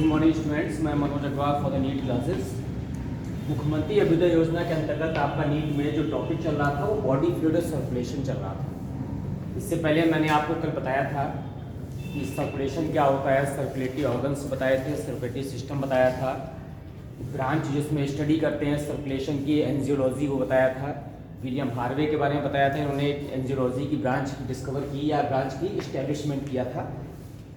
Good morning students, मैं Manoj Agarwal for the NEET classes. Mukhyamantri Abhyuday योजना के अंतर्गत आपका नीट में जो टॉपिक चल रहा था वो बॉडी फ्लूइड सर्कुलेशन चल रहा था। इससे पहले मैंने आपको कल बताया था कि सर्कुलेशन क्या होता है, सर्कुलेटरी ऑर्गन्स बताए थे, सर्कुलेटरी सिस्टम बताया था, ब्रांच जिसमें स्टडी करते हैं सर्कुलेशन की एंजियोलॉजी को बताया था। विलियम हार्वे के बारे में बताया था, इन्होंने एक एंजियोलॉजी की ब्रांच डिस्कवर की या ब्रांच की इस्टेब्लिशमेंट किया था।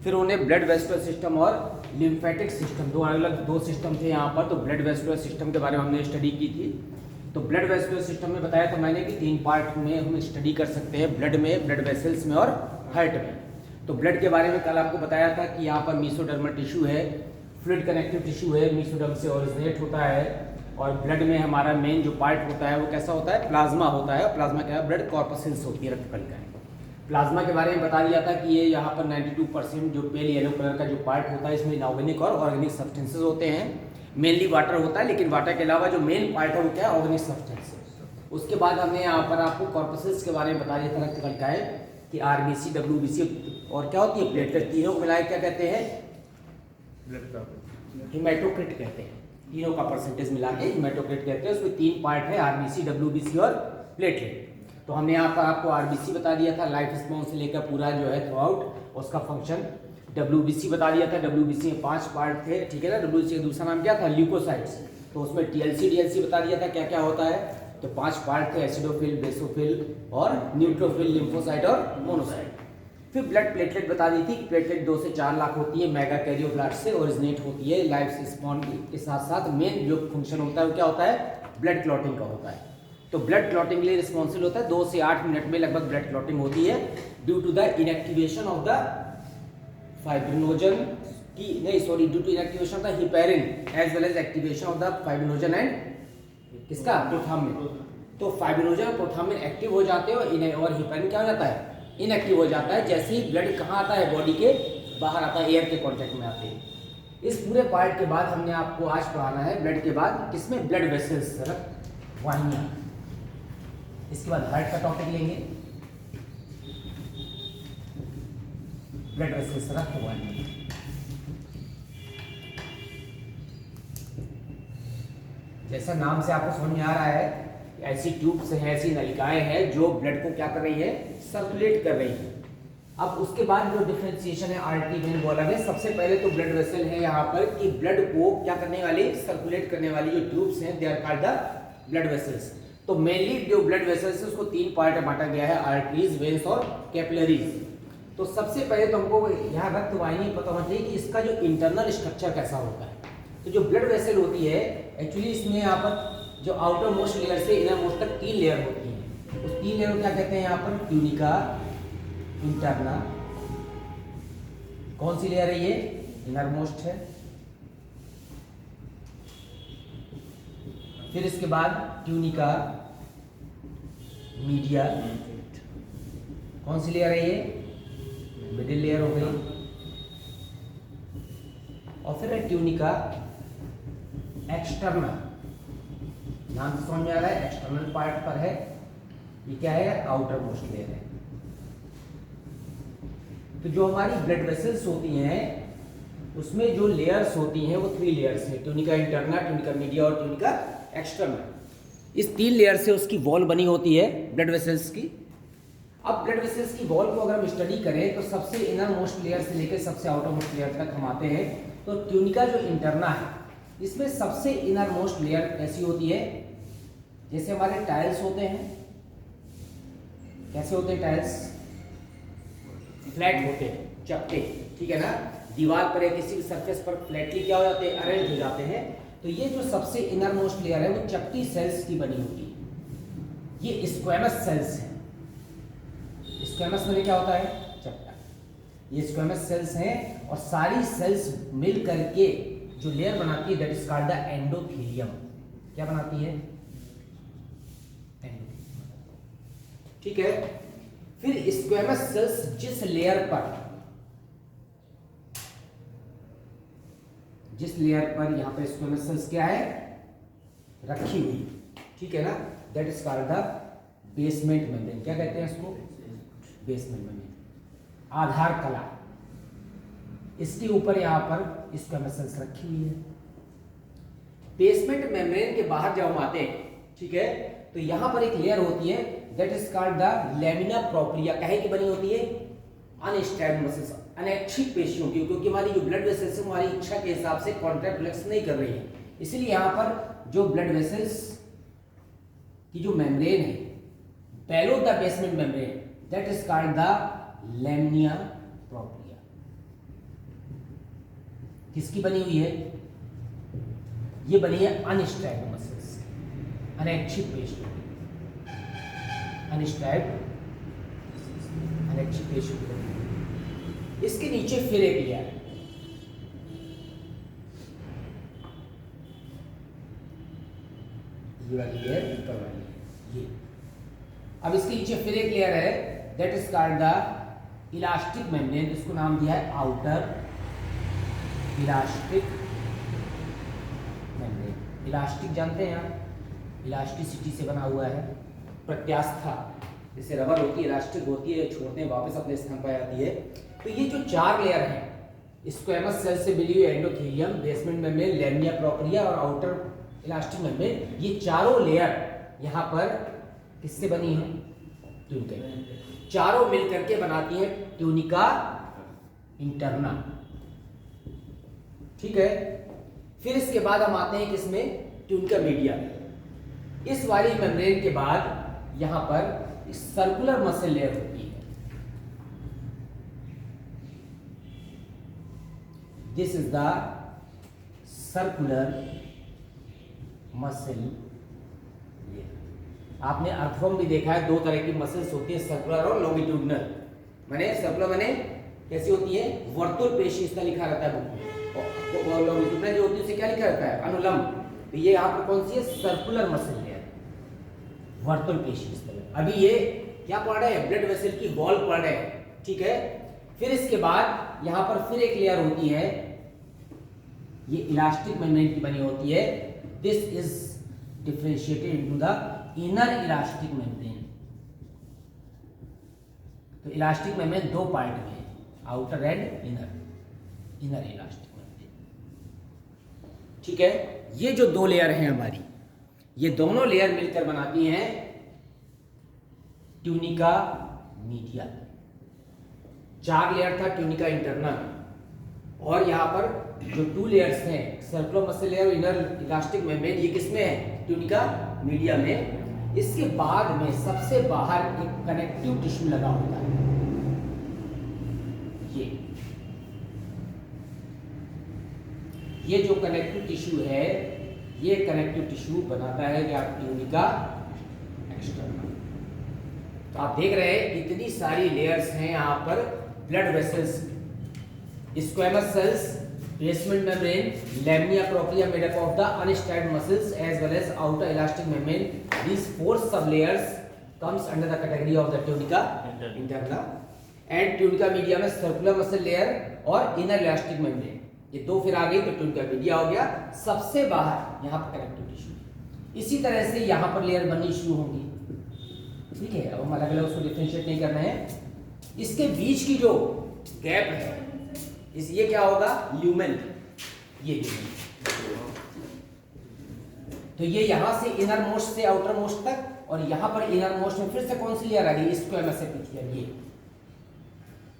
फिर उन्हें ब्लड वेस्कुलर सिस्टम और लिम्फेटिक सिस्टम, दो अलग अलग दो सिस्टम थे यहाँ पर। तो ब्लड वेस्कुलर सिस्टम के बारे में हमने स्टडी की थी। तो ब्लड वेस्कुलर सिस्टम में बताया था मैंने कि 3 पार्ट में हम स्टडी कर सकते हैं, ब्लड में, ब्लड वेसल्स में और हार्ट में। तो ब्लड के बारे में कल आपको बताया था कि यहाँ पर मीसोडर्मल टिश्यू है, फ्लूइड कनेक्टिव टिश्यू है, मीसोडर्म से ओरिजिनेट होता है। और ब्लड में हमारा मेन जो पार्ट होता है वो कैसा होता है, प्लाज्मा होता है। प्लाज्मा क्या है, ब्लड कॉर्पसेल्स होती है, रक्त कणिकाएं। प्लाज्मा के बारे में बता दिया था कि ये यहाँ पर 92% जो पेल येलो कलर का जो पार्ट होता है, इसमें इनऑर्गेनिक और ऑर्गेनिक सब्सटेंसेस होते हैं। मेनली वाटर होता है, लेकिन वाटर के अलावा जो मेन पार्ट है वो क्या है, ऑर्गेनिक सब्सटेंसेस। उसके बाद हमने यहाँ पर आपको कॉर्पसेल्स के बारे में बता दिया था, रक्त कणिकाएं, कि आरबीसी, डब्ल्यूबीसी और क्या होती है, प्लेटलेट, तीनों को मिलाए क्या कहते हैं, हिमेटोक्रिट कहते हैं। तीनों का परसेंटेज मिला के हिमेटोक्रिट कहते हैं। उसमें 3 पार्ट है, आरबीसी, डब्ल्यूबीसी और प्लेटलेट। तो हमने यहाँ पर आपको आरबीसी बता दिया था, लाइफ स्पॉन से लेकर पूरा जो है थ्रू आउट उसका फंक्शन। डब्ल्यूबीसी बता दिया था, डब्ल्यूबीसी में 5 पार्ट थे, ठीक है ना। डब्ल्यूबीसी का दूसरा नाम क्या था, ल्यूकोसाइट्स। तो उसमें टीएलसी डीएलसी बता दिया था क्या क्या होता है। तो 5 पार्ट थे, एसिडोफिल, बेसोफिल और न्यूट्रोफिल, लिम्फोसाइट और मोनोसाइट। फिर ब्लड प्लेटलेट बता दी थी, प्लेटलेट 2 से 4 लाख होती है, मेगा कैरियोब्लास्ट से ओरिजिनेट होती है। लाइफ स्पॉन के साथ साथ मेन जो फंक्शन होता है वो क्या होता है, ब्लड क्लॉटिंग का होता है। तो ब्लड क्लॉटिंग के लिए रिस्पॉन्सिबल होता है। 2 से 8 मिनट में लगभग ब्लड क्लॉटिंग होती है, due to the inactivation of the fibrinogen की, नहीं sorry, due to inactivation of the heparin as well as activation of the fibrinogen and किसका, प्रोथाम्बिन। तो फाइब्रिनोजन और प्रोथाम्बिन एक्टिव हो जाते हैं और हिपेरिन क्या हो जाता है, इनएक्टिव हो जाता है। जैसे ही ब्लड कहाँ आता है, बॉडी के बाहर आता है, एयर के कॉन्टेक्ट में आते हैं। इस पूरे पार्ट के बाद हमने आपको आज पढ़ाना है ब्लड के बाद किसमें, ब्लड वेसल्स, रक्त वाहिनियां। इसके बाद हार्ट का टॉपिक लेंगे, ब्लड वेसल्स, रक्त वाहिनी। जैसा नाम से आपको समझ में आ रहा है, ऐसी ट्यूब्स हैं, ऐसी नलिकाएं हैं जो ब्लड को क्या कर रही है, सर्कुलेट कर रही है। अब उसके बाद जो डिफरेंशिएशन है, आर्टरी, वेन, वो अलग है। सबसे पहले तो ब्लड वेसल है यहाँ पर कि ब्लड को क्या करने वाली, सर्कुलेट करने वाली जो ट्यूब्स हैं, they are called the blood vessels. तो मेनली जो ब्लड वेसल्स है उसको 3 पार्ट में बांटा गया है, आर्टरीज, वेन्स और कैपिलरीज। तो सबसे पहले तो हमको यहाँ रक्त वाहिनी पता होना चाहिए कि इसका जो इंटरनल स्ट्रक्चर कैसा होता है। तो जो ब्लड वेसल होती है, एक्चुअली इसमें यहाँ पर जो आउटर मोस्ट लेयर से इनर मोस्ट तक 3 लेयर होती है। उस 3 लेयर को क्या कहते हैं यहाँ पर, ट्यूनिका, इंटरना, कौन सी लेयर है ये, इनर मोस्ट है। फिर इसके बाद ट्यूनिका, मीडिया, कौन सी लेयर है ये, मिडिल लेयर हो गई। और फिर है ट्यूनिका एक्सटर्नल, नाम से समझ में आ रहा है, एक्सटर्नल पार्ट पर है। ये क्या है, आउटर मोस्ट लेयर है। तो जो हमारी ब्लड वेसल्स होती हैं उसमें जो लेयर्स होती हैं वो 3 लेयर्स हैं, ट्यूनिका इंटरना, ट्यूनिका मीडिया और ट्यूनिका एक्सटर्नल। इस 3 लेयर से उसकी वॉल बनी होती है ब्लड वेसल्स की। अब ब्लड वेसल्स की वॉल को अगर हम स्टडी करें तो सबसे इनर मोस्ट लेयर से लेकर सबसे आउटर मोस्ट लेयर तक हम आते हैं। तो ट्यूनिका जो इंटरना है, इसमें सबसे इनर मोस्ट लेयर कैसी होती है, जैसे हमारे टाइल्स होते हैं, कैसे होते हैं टाइल्स, फ्लैट होते हैं, चपटे, ठीक है ना। दीवार पर या किसी भी सरफेस पर फ्लैटली क्या हो जाते हैं, अरेंज हो जाते हैं। तो ये जो सबसे इनर मोस्ट लेयर है वो चपटी सेल्स की बनी होती है। ये स्क्वैमस सेल्स हैं। स्क्वैमस में क्या होता है, चपटा। ये स्क्वैमस सेल्स हैं और सारी सेल्स मिल करके जो लेयर बनाती है, that is called the endothelium. क्या बनाती है, एंडोथेलियम, ठीक है। फिर स्क्वैमस सेल्स जिस लेयर पर यहाँ पे स्क्वैमस सेल्स क्या है, रखी हुई, ठीक है ना, that is called the basement membrane. क्या कहते हैं इसको, बेसमेंट मेम्ब्रेन, आधार कला। इसके ऊपर यहाँ पर स्क्वैमस सेल्स रखी हुई है। बेसमेंट मेम्ब्रेन के बाहर जब हम आते हैं, ठीक है, तो यहाँ पर एक लेयर होती है that is called the lamina propria. काहे की बनी होती है? अनस्ट्रैप्ड मसल्स, अनैच्छिक पेशियों की, क्योंकि हमारी जो ब्लड वेसल्स है हमारी इच्छा के हिसाब से कॉन्ट्रैक्ट रिलैक्स नहीं कर रही है, इसलिए यहाँ पर जो ब्लड वेसल्स की जो मेम्ब्रेन है बेलो the basement membrane that is called the lamina propria. किसकी बनी हुई है? ये बनी है अनस्ट्रैप्ड मसल्स, अनैच्छिक पेशियों, अनस्ट्रैप्ड अनैच्छिक पेशियों की बनी हुई। इसके नीचे फिर एक लेयर है, ये वाली लेयर ऊपर वाली है ये। अब इसके नीचे फिर एक लेयर है that is called the elastic membrane, इसको नाम दिया है आउटर इलास्टिक मेम्ब्रेन। इलास्टिक जानते हैं आप, इलास्टिसिटी से बना हुआ है, प्रत्यास्था, जैसे रबर होती है इलास्टिक होती है, छोड़ते हैं वापस अपने स्थान पर आती है। तो ये जो चार लेयर हैं, स्क्वैमस सेल से मिली हुई endothelium, basement membrane, lamina propria और आउटर इलास्टिक मेम्ब्रेन, ये चारों लेयर यहाँ पर किससे बनी है? ट्यूनिका। चारों मिलकर के बनाती है ट्यूनिका इंटरना, ठीक है। फिर इसके बाद हम आते हैं किसमें? Tunica media. इस वाली मेम्ब्रेन के बाद यहां पर सर्कुलर मसल लेयर होती है, this is the circular muscle layer. आपने अर्थवर्म भी देखा है, दो तरह की मसल्स होती है, सर्कुलर और लॉन्गिट्यूडनल। माने सर्कुलर माने कैसी होती है? वर्तुल पेशी, इसका लिखा रहता है बुक में, और लॉन्गिट्यूडनल जो होती है उसे क्या लिखा रहता है? अनुलंब। तो ये यहाँ पर कौन सी है? सर्कुलर मसल लेयर, वर्तुल पेशी इस तरह। अभी ये क्या पढ़ रहे हैं? ब्लड वेसल की वॉल पढ़ रहे हैं, ठीक है। फिर इसके बाद यहाँ पर फिर एक लेयर होती है, ये इलास्टिक मेम्ब्रेन की बनी होती है, this is differentiated into the inner elastic membrane. तो इलास्टिक मेम्ब्रेन दो पार्ट में है, outer and inner, inner elastic membrane, ठीक है। ये जो दो लेयर हैं हमारी, ये दोनों लेयर मिलकर बनाती हैं ट्यूनिका मीडिया। चार लेयर था ट्यूनिका इंटरना, और यहाँ पर जो टू लेयर्स हैं, सर्कुलर मसल लेयर और इनर इलास्टिक मेम्ब्रेन, ये किसमें है? ट्यूनिका मीडिया में। इसके बाद में सबसे बाहर एक कनेक्टिव टिश्यू लगा होता है, ये जो कनेक्टिव टिश्यू है, ये कनेक्टिव टिश्यू बनाता है क्या? Tunica externa. तो आप देख रहे हैं इतनी सारी लेयर्स हैं यहाँ पर blood vessels, squamous cells, basement membrane, lamina propria made up of the unstriped muscles as well as outer elastic membrane. These four sub-layers comes under the category of the tunica interna and tunica media में circular muscle layer और inner elastic membrane, ये दो फिर आ गई तो tunica media हो गया। सबसे बाहर यहाँ पर कनेक्टिव टिश्यू। इसी तरह से यहाँ पर लेयर बननी शुरू होंगी, ठीक है। अब हम अलग अलग उसको डिफरेंशिएट नहीं करना है। इसके बीच की जो गैप है, इस ये क्या होगा? ल्यूमेन, ये ल्यूमेन। तो ये यहां से इनर मोस्ट से आउटर मोस्ट तक, और यहां पर इनर मोस्ट में फिर से कौन सी लेयर आ गई? स्क्वैमस एपिथेलियम, ये।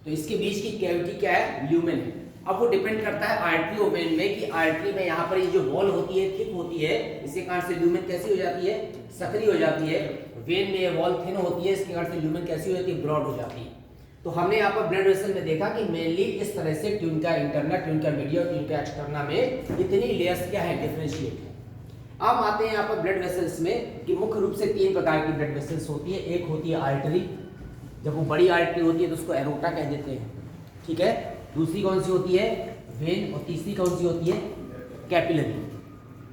तो इसके बीच की कैविटी क्या है? ल्यूमेन है। अब वो डिपेंड करता है आर्टरी और वेन में, कि आर्टरी में यहाँ पर ये जो वॉल होती है थिक होती है, इसके कारण से ल्यूमेन कैसी हो जाती है? सक्रिय हो जाती है। वेन में ये वॉल थिन होती है, इसके कारण से ल्यूमेन कैसी हो जाती है? ब्रॉड हो जाती है। तो हमने यहाँ पर ब्लड वेसल में देखा कि मेनली इस तरह से ट्यूनिका इंटरना, ट्यूनिका मीडिया और ट्यूनिका एक्सटर्ना में इतनी लेयर्स क्या है? डिफरेंशिएट है। अब आते हैं यहाँ पर ब्लड वेसल्स में, कि मुख्य रूप से तीन प्रकार की ब्लड वेसल्स होती है। एक होती है आर्टरी, जब वो बड़ी आर्टरी होती है तो उसको एरोटा कह देते हैं, ठीक है। दूसरी कौन सी होती है? वेन। और तीसरी कौन सी होती है? कैपिलरी।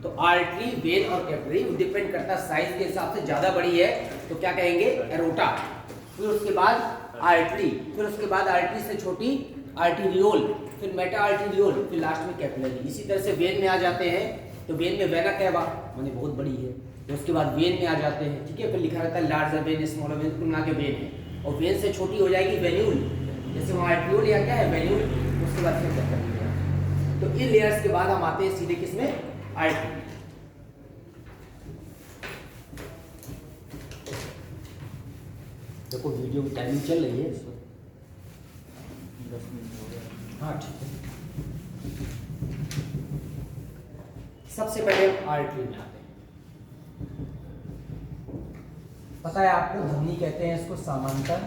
तो आर्टरी, वेन और कैपिलरी डिपेंड करता है साइज के हिसाब से, ज्यादा बड़ी है तो क्या कहेंगे? एरोटा। फिर उसके बाद आर्टरी, फिर उसके बाद आर्टरी से छोटी आर्टीरियोल, फिर मेटा आर्टीरियोल, फिर लास्ट में कैपिलरी। इसी तरह से वेन में आ जाते हैं, तो वेन में वेना कैवा माने बहुत बड़ी है, तो उसके बाद वेन में आ जाते हैं, ठीक है। फिर लिखा रहता है लार्जर वेन, स्मॉलर वेन, कुल मिला के वेन है। और वेन से छोटी हो जाएगी वेन्यूल, जैसे वहाँ आर्टीरियोल या क्या है? वेन्यूल। उसके उसके बाद फिर चेक करेंगे। तो इन लेयर्स के बाद हम आते हैं सीधे किसमें, आर्टरी। देखो वीडियो की टाइमिंग चल रही है इसमें, 10 मिनट हो गया। हाँ ठीक है। सबसे पहले आर्टरी में आते हैं। पता है आपको, धमनी कहते हैं इसको समांतर,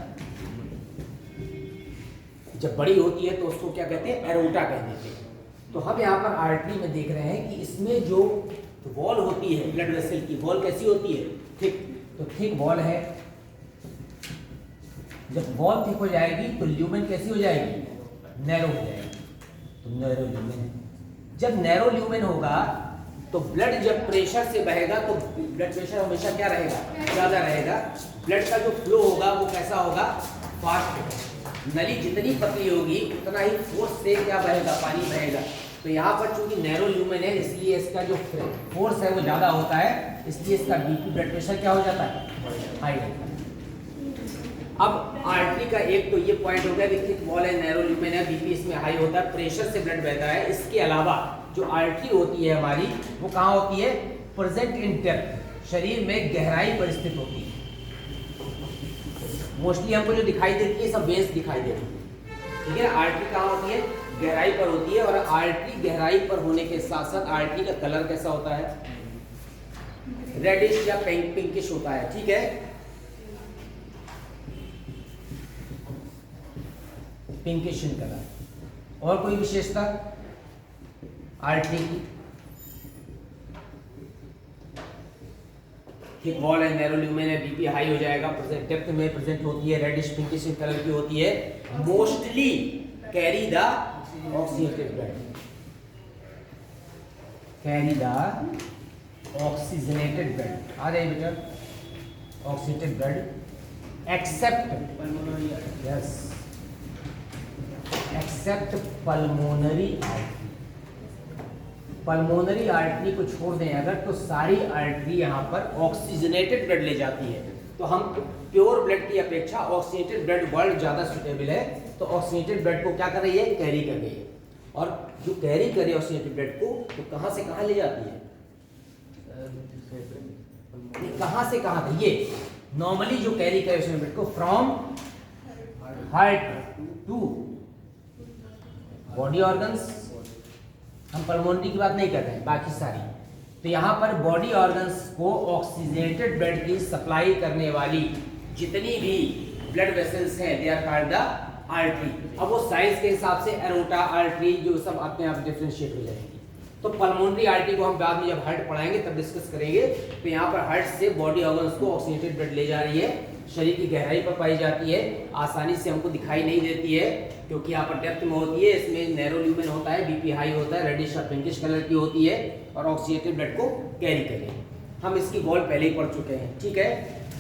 जब बड़ी होती है तो उसको क्या कहते हैं, एरोटा कह देते हैं। तो हम यहाँ पर आर्टरी में देख रहे हैं कि इसमें जो वॉल होती है ब्लड वेसल की, वॉल कैसी होती है, थिक। तो थिक वॉल है, जब वॉल थिक हो जाएगी तो ल्यूमेन कैसी हो जाएगी, नैरो हो जाएगी। तो नैरो ल्यूमेन है। जब नैरो ल्यूमेन होगा तो ब्लड जब प्रेशर से बहेगा तो ब्लड प्रेशर हमेशा क्या रहेगा, ज़्यादा रहेगा। ब्लड का जो फ्लो होगा वो कैसा होगा, फास्ट होगा। नली जितनी पतली होगी उतना ही फोर्स से क्या बहेगा, पानी बहेगा। तो यहाँ पर चूंकि नैरो ल्यूमेन है इसलिए इसका जो फोर्स है वो ज़्यादा होता है, इसलिए इसका बीपी ब्लड प्रेशर क्या हो जाता है, हाई रहता है। अब आर्टरी का एक तो ये पॉइंट हो गया कि थिक वॉल है, नैरो ल्यूमेन है, बीपी इसमें हाई होता है, प्रेशर से ब्लड बहता है। इसके अलावा जो आर्टरी होती है हमारी, वो कहाँ होती है, प्रेजेंट इन डेप्थ, शरीर में गहराई पर स्थित होती है। मोस्टली हमको जो दिखाई देती है सब वेन्स दिखाई देती है, ठीक है। आर्टरी कहाँ होती है, गहराई पर होती है। और आर्टरी गहराई पर होने के साथ साथ आर्टरी का कलर कैसा होता है, रेडिश या पिंकिश होता है, ठीक है। Pinkish in colour. और कोई विशेषता आर्टरी की, थिक वॉल है, नैरो ल्यूमेन है, बीपी हाई हो जाएगा, डेप्थ में प्रेजेंट होती है, रेडिश पिंकिश इन कलर की होती है। Mostly carry the oxygenated blood, carry the oxygenated blood. आ जाइए बेटा, oxygenated blood except, yes, except pulmonary artery. Pulmonary artery को छोड़ दें अगर, तो सारी आर्टरी यहाँ पर ऑक्सीजनेटेड ब्लड ले जाती है। तो हम प्योर ब्लड की अपेक्षा ऑक्सीजनेटेड ब्लड वर्ल्ड ज़्यादा सुटेबल है। तो ऑक्सीजनेटेड ब्लड को क्या कर रही है, कैरी कर रही है। और जो कैरी करे ऑक्सीजनेटेड ब्लड को, तो कहाँ से कहाँ ले जाती है, कहाँ से कहाँ तक, ये नॉर्मली जो कैरी करे ऑक्सीजनेटेड ब्लड को from heart to body organs. हम पल्मोनरी की बात नहीं कर रहे हैं, बाकी सारी। तो यहाँ पर बॉडी ऑर्गन्स को ऑक्सीजनेटेड ब्लड की सप्लाई करने वाली जितनी भी ब्लड वेसल्स हैं, they are called the artery. अब वो साइज के हिसाब से एरोटा, आर्टरी जो सब अपने आप डिफरेंशिएट हो जाएंगी। तो पल्मोनरी आर्टरी को हम बाद में जब हार्ट पढ़ाएंगे तब डिस्कस करेंगे। तो यहाँ पर हार्ट से बॉडी ऑर्गन्स को ऑक्सीजनेटेड ब्लड ले जा रही है, शरीर की गहराई पर पाई जाती है, आसानी से हमको दिखाई नहीं देती है क्योंकि यहाँ पर डेप्थ में होती है। इसमें नैरो ल्यूमेन होता है, बीपी हाई होता है, रेडिश और पिंकिश कलर की होती है और ऑक्सीजनेटेड ब्लड को कैरी करें। हम इसकी वॉल पहले ही पढ़ चुके हैं, ठीक है।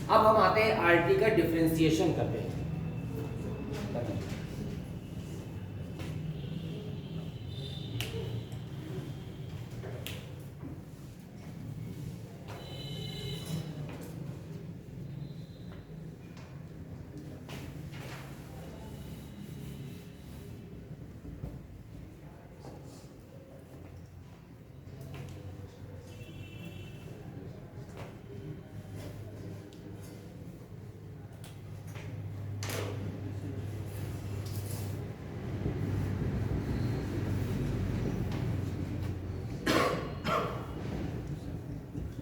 अब हम आते हैं आर्टरी का डिफरेंशिएशन करते हैं।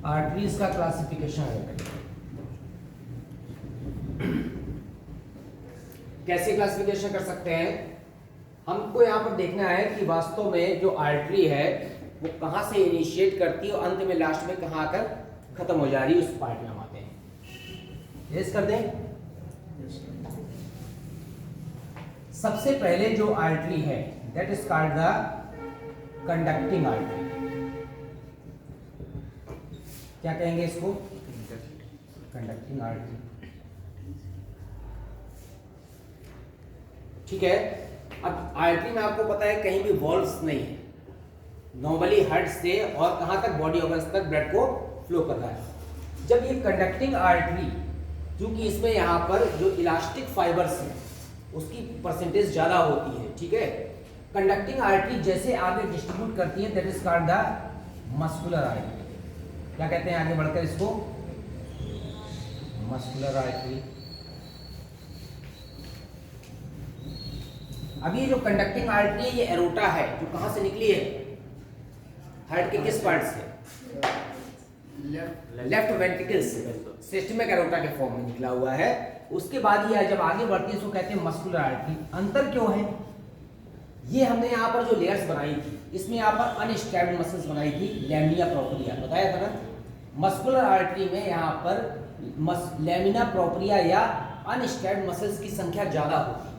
आर्टरीज का क्लासिफिकेशन है, कैसे क्लासिफिकेशन कर सकते हैं। हमको यहाँ पर देखना है कि वास्तव में जो आर्टरी है वो कहाँ से इनिशिएट करती है और अंत में लास्ट में कहाँ आकर खत्म हो जा रही है, उस पार्ट में हम आते हैं। यस कर दें। सबसे पहले जो आर्टरी है that is called the conducting artery. क्या कहेंगे इसको, कंडक्टिंग आर्टरी, ठीक है। अब आर्टरी में आपको पता है कहीं भी वॉल्व्स नहीं है, नॉर्मली हार्ट से और कहां तक, बॉडी ऑर्गन्स तक ब्लड को फ्लो कर रहा है। जब ये कंडक्टिंग आर्टरी, क्योंकि इसमें यहाँ पर जो इलास्टिक फाइबर्स हैं उसकी परसेंटेज ज़्यादा होती है, ठीक है। कंडक्टिंग आर्टरी जैसे आगे डिस्ट्रीब्यूट करती है that is called the muscular artery. क्या कहते हैं आगे बढ़कर इसको? Muscular artery. अब ये जो कंडक्टिंग आर्टरी है ये एरोटा है, जो कहां से निकली है? हार्ट के किस पार्ट से? लेफ्ट वेंट्रिकल से, सिस्टमिक एरोटा के फॉर्म में निकला हुआ है। उसके बाद ये जब आगे बढ़ती है इसको कहते हैं मस्कुलर आर्टरी। अंतर क्यों है? ये हमने यहाँ पर जो लेयर्स बनाई थी इसमें यहाँ पर अनस्ट्रैप्ड मसल्स बनाई थी, लैमिना प्रोप्रिया बताया था ना। मस्कुलर आर्टरी में यहाँ पर लैमिना प्रोप्रिया या अनस्ट्रैप्ड मसल्स की संख्या ज्यादा होगी।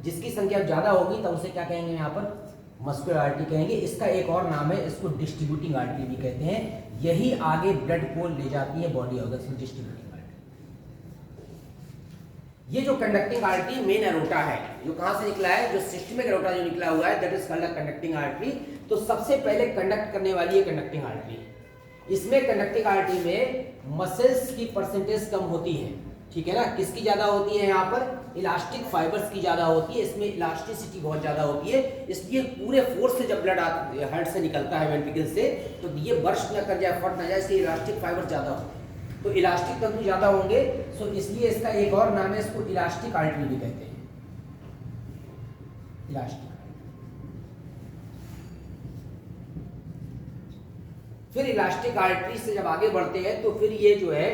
जिसकी संख्या ज्यादा होगी तो उसे क्या कहेंगे? यहाँ पर मस्कुलर आर्टरी कहेंगे। इसका एक और नाम है, इसको डिस्ट्रीब्यूटिंग आर्टरी भी कहते हैं। यही आगे ब्लड को ले जाती है बॉडी ऑर्गन्स में, डिस्ट्रीब्यूटिंग आर्टरी। ये जो कंडक्टिंग आर्टरी मेन एरोटा है, जो कहां से निकला है? जो सिस्टमिक एरोटा जो निकला हुआ है that is called conducting artery. तो सबसे पहले कंडक्ट करने वाली है कंडक्टिंग आर्टरी। इसमें कंडक्टिंग आर्टरी में मसल्स की परसेंटेज कम होती है, ठीक है ना। किसकी ज्यादा होती है? यहाँ पर इलास्टिक फाइबर्स की ज्यादा होती है। इसमें इलास्टिसिटी बहुत ज्यादा होती है, इसलिए पूरे फोर्स से जब ब्लड हार्ट से निकलता है वेंट्रिकल से तो ये बर्स्ट न कर जाए, फट ना जाए, इसलिए इलास्टिक फाइबर ज्यादा होते हैं। तो इलास्टिक तंतु ज्यादा होंगे, सो इसलिए इसका एक और नाम है, इसको इलास्टिक आर्टरी भी कहते हैं। इलास्टिक। फिर इलास्टिक आर्टरी से जब आगे बढ़ते हैं तो फिर ये जो है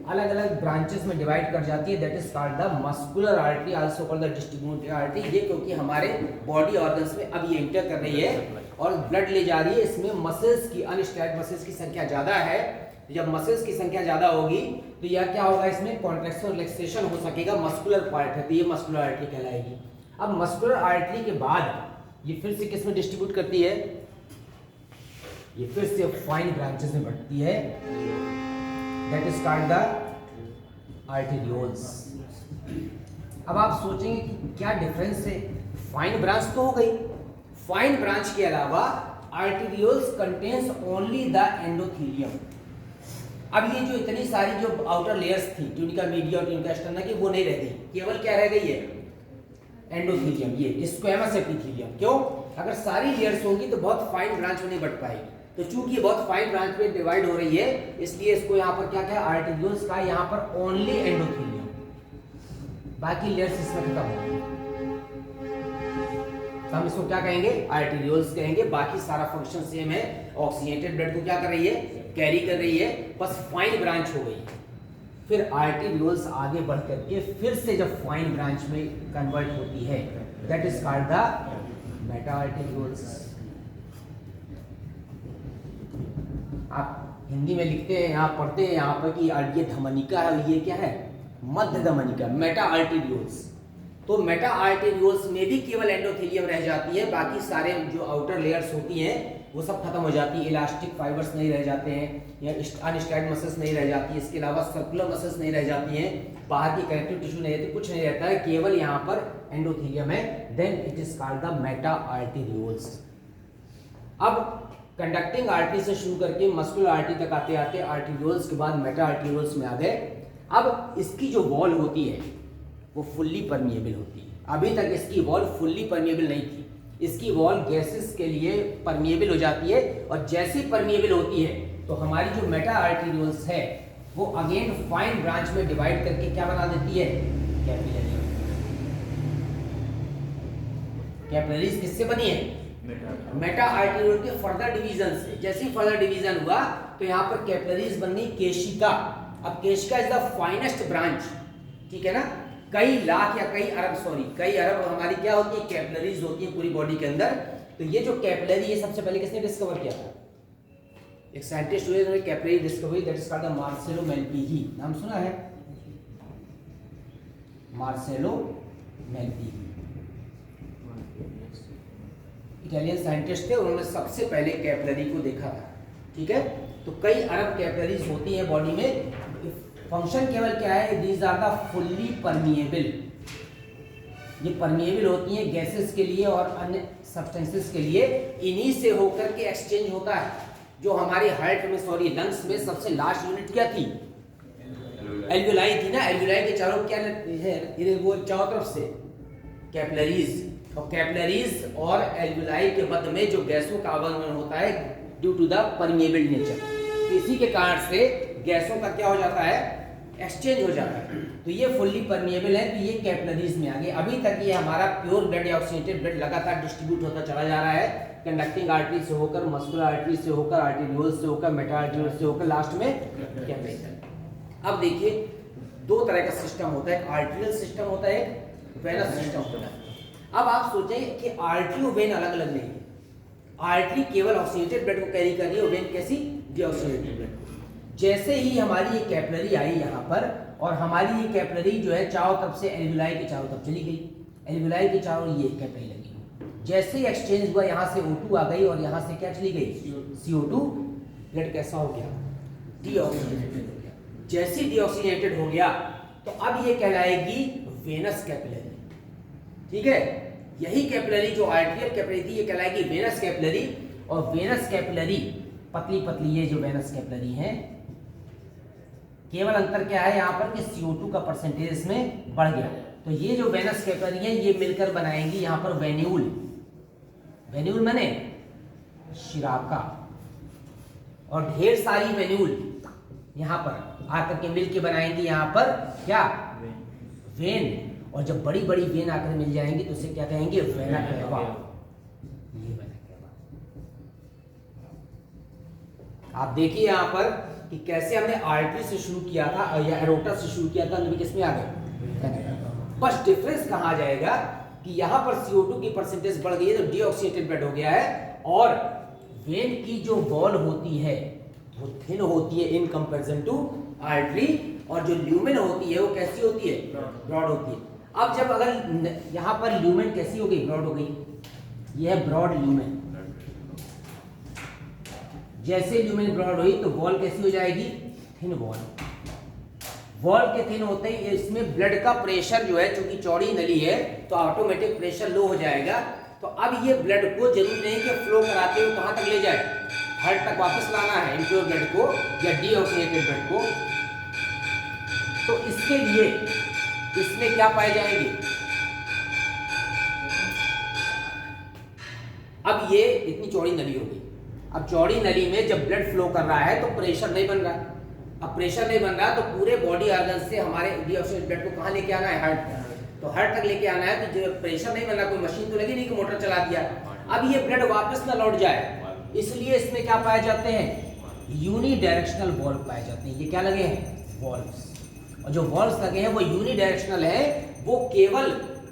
अलग अलग ब्रांचेस में डिवाइड कर जाती है that is called the muscular artery, also called the distributing artery. ये क्योंकि हमारे बॉडी ऑर्गन्स में अब ये एंटर कर रही है और ब्लड ले जा रही है। इसमें मसल्स की, अनस्ट्रैप्ड मसल्स की संख्या ज्यादा है। जब मसल्स की संख्या ज्यादा होगी तो यह क्या होगा? इसमें कॉन्ट्रैक्शन और रिलैक्सेशन हो सकेगा। मस्कुलर पार्ट है तो ये मस्कुलर आर्टरी कहलाएगी। अब मस्कुलर आर्टरी के बाद ये फिर से किस में डिस्ट्रीब्यूट करती है? ये फिर से फाइन ब्रांचेस में बढ़ती है that is called the arterioles. अब आप सोचेंगे कि क्या डिफरेंस है? फाइन ब्रांच तो हो गई, फाइन ब्रांच के अलावा arterioles contains only the endothelium. अब ये जो इतनी सारी जो आउटर लेयर्स थी, ट्यूनिका मीडिया और ट्यूनिका एक्सटर्ना की, वो नहीं रह गई, केवल क्या रह गई है? एंडोथेलियम, ये स्क्वैमस एपिथेलियम। क्यों? अगर सारी लेयर्स होंगी तो बहुत फाइन ब्रांच में नहीं बढ़ पाएगी। तो चूंकि ये बहुत फाइन ब्रांच में डिवाइड हो रही है इसलिए इसको यहाँ पर क्या क्या आर्टेरियोल्स का, यहाँ पर ओनली एंडोथेलियम, बाकी लेयर्स इसमें खत्म हो गई। तो हम इसको क्या कहेंगे? आर्टेरियोल्स कहेंगे। बाकी सारा फंक्शन सेम है। ऑक्सीजनेटेड ब्लड को क्या कर रही है? कैरी कर रही है, बस फाइन ब्रांच हो गई। फिर आर्टेरियोल्स आगे बढ़ करके फिर से जब फाइन ब्रांच में कन्वर्ट होती है that is called the meta arterioles. आप हिंदी में लिखते हैं, यहाँ पढ़ते हैं यहाँ पर कि ये धमनिका है, ये क्या है? मध्य धमनिका, मेटा आर्टेरियोल्स। तो मेटा आर्टेरियोल्स में भी केवल एंडोथेलियम रह जाती है, बाकी सारे जो आउटर लेयर्स होती हैं वो सब खत्म हो जाती है। इलास्टिक फाइबर्स नहीं रह जाते हैं या अनस्ट्रैप्ड मसल्स नहीं रह जाती है, इसके अलावा सर्कुलर मसल्स नहीं रह जाती हैं, बाहर की कनेक्टिव टिश्यू नहीं रहती, कुछ नहीं रहता है, केवल यहाँ पर एंडोथेलियम है। Then it is called the meta arterioles. अब कंडक्टिंग आर्टरी से शुरू करके मस्कुलर आर्टरी तक आते आते आर्टेरियोल्स के बाद मेटा आर्टेरियोल्स में आ गए। अब इसकी जो वॉल होती है वो फुल्ली परमिएबल होती है। अभी तक इसकी वॉल फुल्ली परमिएबल नहीं थी। इसकी वॉल गैसेस के लिए परमिएबल हो जाती है और जैसी परमिएबल होती है तो हमारी जो मेटा आर्टेरियोल्स है वो अगेन फाइन ब्रांच में डिवाइड करके क्या बना देती है? कैपिलरी। कैपिलरीज किससे बनी है? मेटा आर्टेरियोल के फर्दर डिवीजन से। जैसे ही फर्दर डिवीजन हुआ तो यहाँ पर कैपिलरीज बननी केशिका। अब केशिका इज द फाइनेस्ट ब्रांच, ठीक है ना। कई लाख या कई अरब हमारी क्या होती है? कैपिलरीज होती है पूरी बॉडी के अंदर। तो ये जो कैपिलरी, ये सबसे पहले किसने डिस्कवर किया था? एक साइंटिस्ट हुए जिन्होंने capillary discovery, that is called the Marcello Malpighi. नाम सुना है? मार्सेलो मेलपीगी इटालियन साइंटिस्ट थे, उन्होंने सबसे पहले कैपिलरी को देखा था, ठीक है। तो कई अरब कैपिलरीज होती हैं बॉडी में। फंक्शन केवल क्या है? These are the fully permeable. ये परमिएबल होती हैं गैसेस के लिए और अन्य सब्सटेंसेस के लिए। इन्हीं से होकर के एक्सचेंज होता है। जो हमारे हार्ट में, लंग्स में सबसे लास्ट यूनिट क्या थी? एल्वियोलाई थी ना। एल्वियोलाई के चारों क्या है? वो चारों तरफ से कैपिलरीज, और कैपिलरीज और एल्वियोलाई के मध्य में जो गैसों का आवागमन होता है due to the permeable nature, इसी के कारण से गैसों का क्या हो जाता है, एक्सचेंज हो जाता है। तो ये फुल्ली परमिएबल है, तो ये कैपिलरीज में आ गए। अभी तक ये हमारा प्योर ब्लड या ऑक्सीजनेटेड ब्लड लगातार डिस्ट्रीब्यूट होता चला जा रहा है, कंडक्टिंग आर्टरी से होकर, मस्कुलर आर्टरी से होकर, आर्टेरियोल से होकर, मेटा आर्टेरियोल से होकर, लास्ट में कैपिलरी। अब देखिए दो तरह का सिस्टम होता है, आर्टेरियल सिस्टम होता है, वेनस सिस्टम होता है। अब आप सोचें कि आर्टरी और वेन अलग अलग नहीं है। आर्टरी केवल ऑक्सीजनेटेड ब्लड को कैरी कर रही है, और वेन कैसी, डीऑक्सीजनेटेड ब्लड। जैसे ही हमारी ये कैपिलरी आई यहाँ पर, और हमारी ये कैपिलरी जो है चारों तरफ से एल्वियोलाई के चारों तरफ चली गई, एल्वियोलाई के चारों ये कैपिलरी लगी। जैसे ही एक्सचेंज हुआ, यहाँ से O2 आ गई और यहाँ से क्या चली गई, CO2, ब्लड कैसा हो गया, डीऑक्सीजनेटेड हो गया। जैसे डीऑक्सीजनेटेड हो गया तो अब ये कहलाएगी वेनस कैपिलरी, ठीक है। यही कैपिलरी जो आर्टेरियल कैपिलरी थी, ये कहलाएगी वेनस कैपिलरी। और वेनस कैपिलरी पतली पतली, ये जो वेनस कैपिलरी है, केवल अंतर क्या है यहाँ पर कि CO2 का परसेंटेज इसमें बढ़ गया। तो ये जो वेनस कैपिलरी है ये मिलकर बनाएंगी यहाँ पर वेन्यूल। वेन्यूल माने शिराका, और ढेर सारी वेन्यूल यहाँ पर आकर के मिलके बनाएंगी यहाँ पर क्या, वेन। और जब बड़ी बड़ी वेन आकर मिल जाएंगी तो उसे क्या कहेंगे, वेना कैवा। ये वेना कैवा। आप देखिए यहाँ पर कि कैसे हमने आर्टरी से शुरू किया था या एरोटा से शुरू किया था, अभी किसमें आ गए। बस डिफरेंस कहाँ आ जाएगा कि यहाँ पर CO2 की परसेंटेज बढ़ गई है, तो डीऑक्सीजनेटेड ब्लड हो गया है, और वेन की जो वॉल होती है वो थिन होती है इन कंपैरिजन टू आर्टरी, और जो ल्यूमेन होती है वो कैसी होती है, ब्रॉड होती है। अब जब अगर यहाँ पर ल्यूमेन कैसी हो गई, ब्रॉड हो गई, यह है ब्रॉड ल्यूमेन। जैसे ल्यूमेन ब्रॉड हुई तो वॉल कैसी हो जाएगी, थिन वॉल। वॉल के थिन होते ही इसमें ब्लड का प्रेशर जो है, चूंकि चौड़ी नली है तो ऑटोमेटिक प्रेशर लो हो जाएगा। तो अब ये ब्लड को जरूरी नहीं कि फ्लो कराते हुए कहां तक ले जाए, हार्ट तक वापस लाना है इम्प्योर ब्लड को या डीऑक्सीजनेटेड ब्लड को। तो इसके लिए इसमें क्या पाए जाएंगे, अब ये इतनी चौड़ी नली होगी। अब चौड़ी नली में जब ब्लड फ्लो कर रहा है तो प्रेशर नहीं बन रहा। अब प्रेशर नहीं बन रहा तो पूरे बॉडी ऑर्गन से हमारे डीऑक्सीजनेटेड ब्लड को कहां लेके आना है, हार्ट। तो हार्ट तक लेके आना है, तो जब प्रेशर नहीं बन रहा, कोई मशीन तो लगी नहीं कि मोटर चला दिया। अब ये ब्लड वापस ना लौट जाए, इसलिए इसमें क्या पाए जाते हैं, यूनिडायरेक्शनल वॉल्व पाए जाते हैं। ये क्या लगे हैं, वॉल्व्स। और जो वॉल्व्स लगे हैं वो यूनिडायरेक्शनल है, वो केवल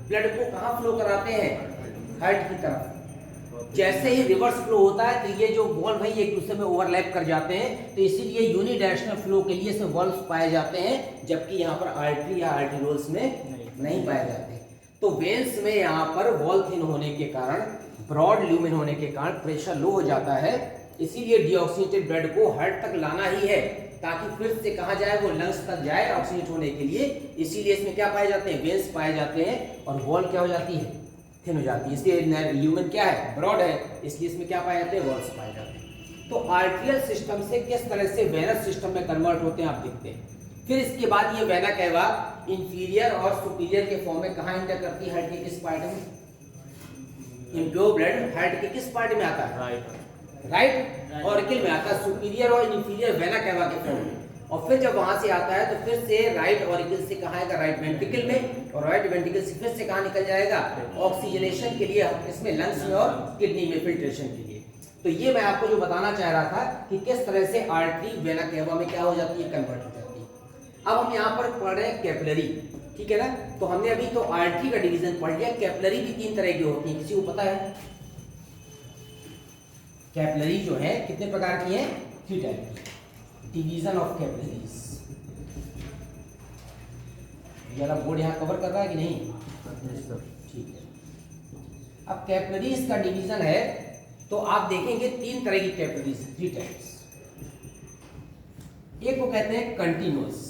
ब्लड को कहां फ्लो कराते हैं, हार्ट की तरफ। जैसे ही रिवर्स फ्लो होता है तो ये जो वॉल्व है ये एक दूसरे में ओवरलैप कर जाते हैं, तो इसीलिए यूनिडायरेक्शनल फ्लो के लिए इसमें वॉल्व्स पाए जाते हैं, जबकि यहाँ पर आर्टरी या आर्टेरियोल्स में नहीं पाए जाते। तो वेन्स में यहाँ पर वॉल थिन होने के कारण, ब्रॉड ल्यूमेन होने के कारण प्रेशर लो हो जाता है, इसीलिए डीऑक्सीजनेटेड ब्लड को हार्ट तक लाना ही है, ताकि फिर से कहा जाए वो लंग्स तक जाए ऑक्सीजनेट होने के लिए। इसीलिए इसमें क्या पाए जाते हैं, वेन्स पाए जाते हैं, और वॉल क्या हो जाती है, थिन हो जाती है। इसलिए ल्यूमेन क्या है, ब्रॉड है, इसलिए इसमें क्या पाए जाते हैं, वॉल्स पाए जाते हैं। तो आर्टेरियल सिस्टम से किस तरह से वेनस सिस्टम में कन्वर्ट होते हैं आप देखते हैं। फिर इसके बाद ये वेना कैवा इंफीरियर और सुपीरियर के फॉर्म में कहाँ एंटर करती है, हार्ट के किस पार्ट में, इम्प्योर ब्लड हार्ट के किस पार्ट में आता है, राइट ऑरिकल में आता है, सुपीरियर और इंफीरियर वेना कैवा के फॉर्म में। और फिर जब वहां से आता है तो फिर से राइट ऑरिकल से कहाँ आएगा, राइट वेंट्रिकल में, और राइट वेंट्रिकल से फिर से कहाँ निकल जाएगा, ऑक्सीजनेशन के लिए, इसमें लंग्स में और किडनी में फिल्ट्रेशन के लिए। तो ये मैं आपको जो बताना चाह रहा था कि किस तरह से आर्टरी वेना कैवा में क्या हो जाती है, कन्वर्ट हो जाती है। अब हम यहाँ पर पढ़ रहे हैं कैपिलरी, ठीक है ना। तो हमने अभी तो आर्टरी का डिवीजन पढ़ लिया। कैपिलरी भी तीन तरह की होती है, किसी को पता है, कैपिलरी जो है कितने प्रकार की है, 3 टाइप की। डिवीजन ऑफ कैपिलरीज, ये बोर्ड यहाँ कवर कर रहा है कि नहीं, ठीक है। अब कैपिलरीज का डिवीजन है तो आप देखेंगे 3 तरह की कैपिलरीज, 3 टाइप्स। एक को कहते हैं continuous,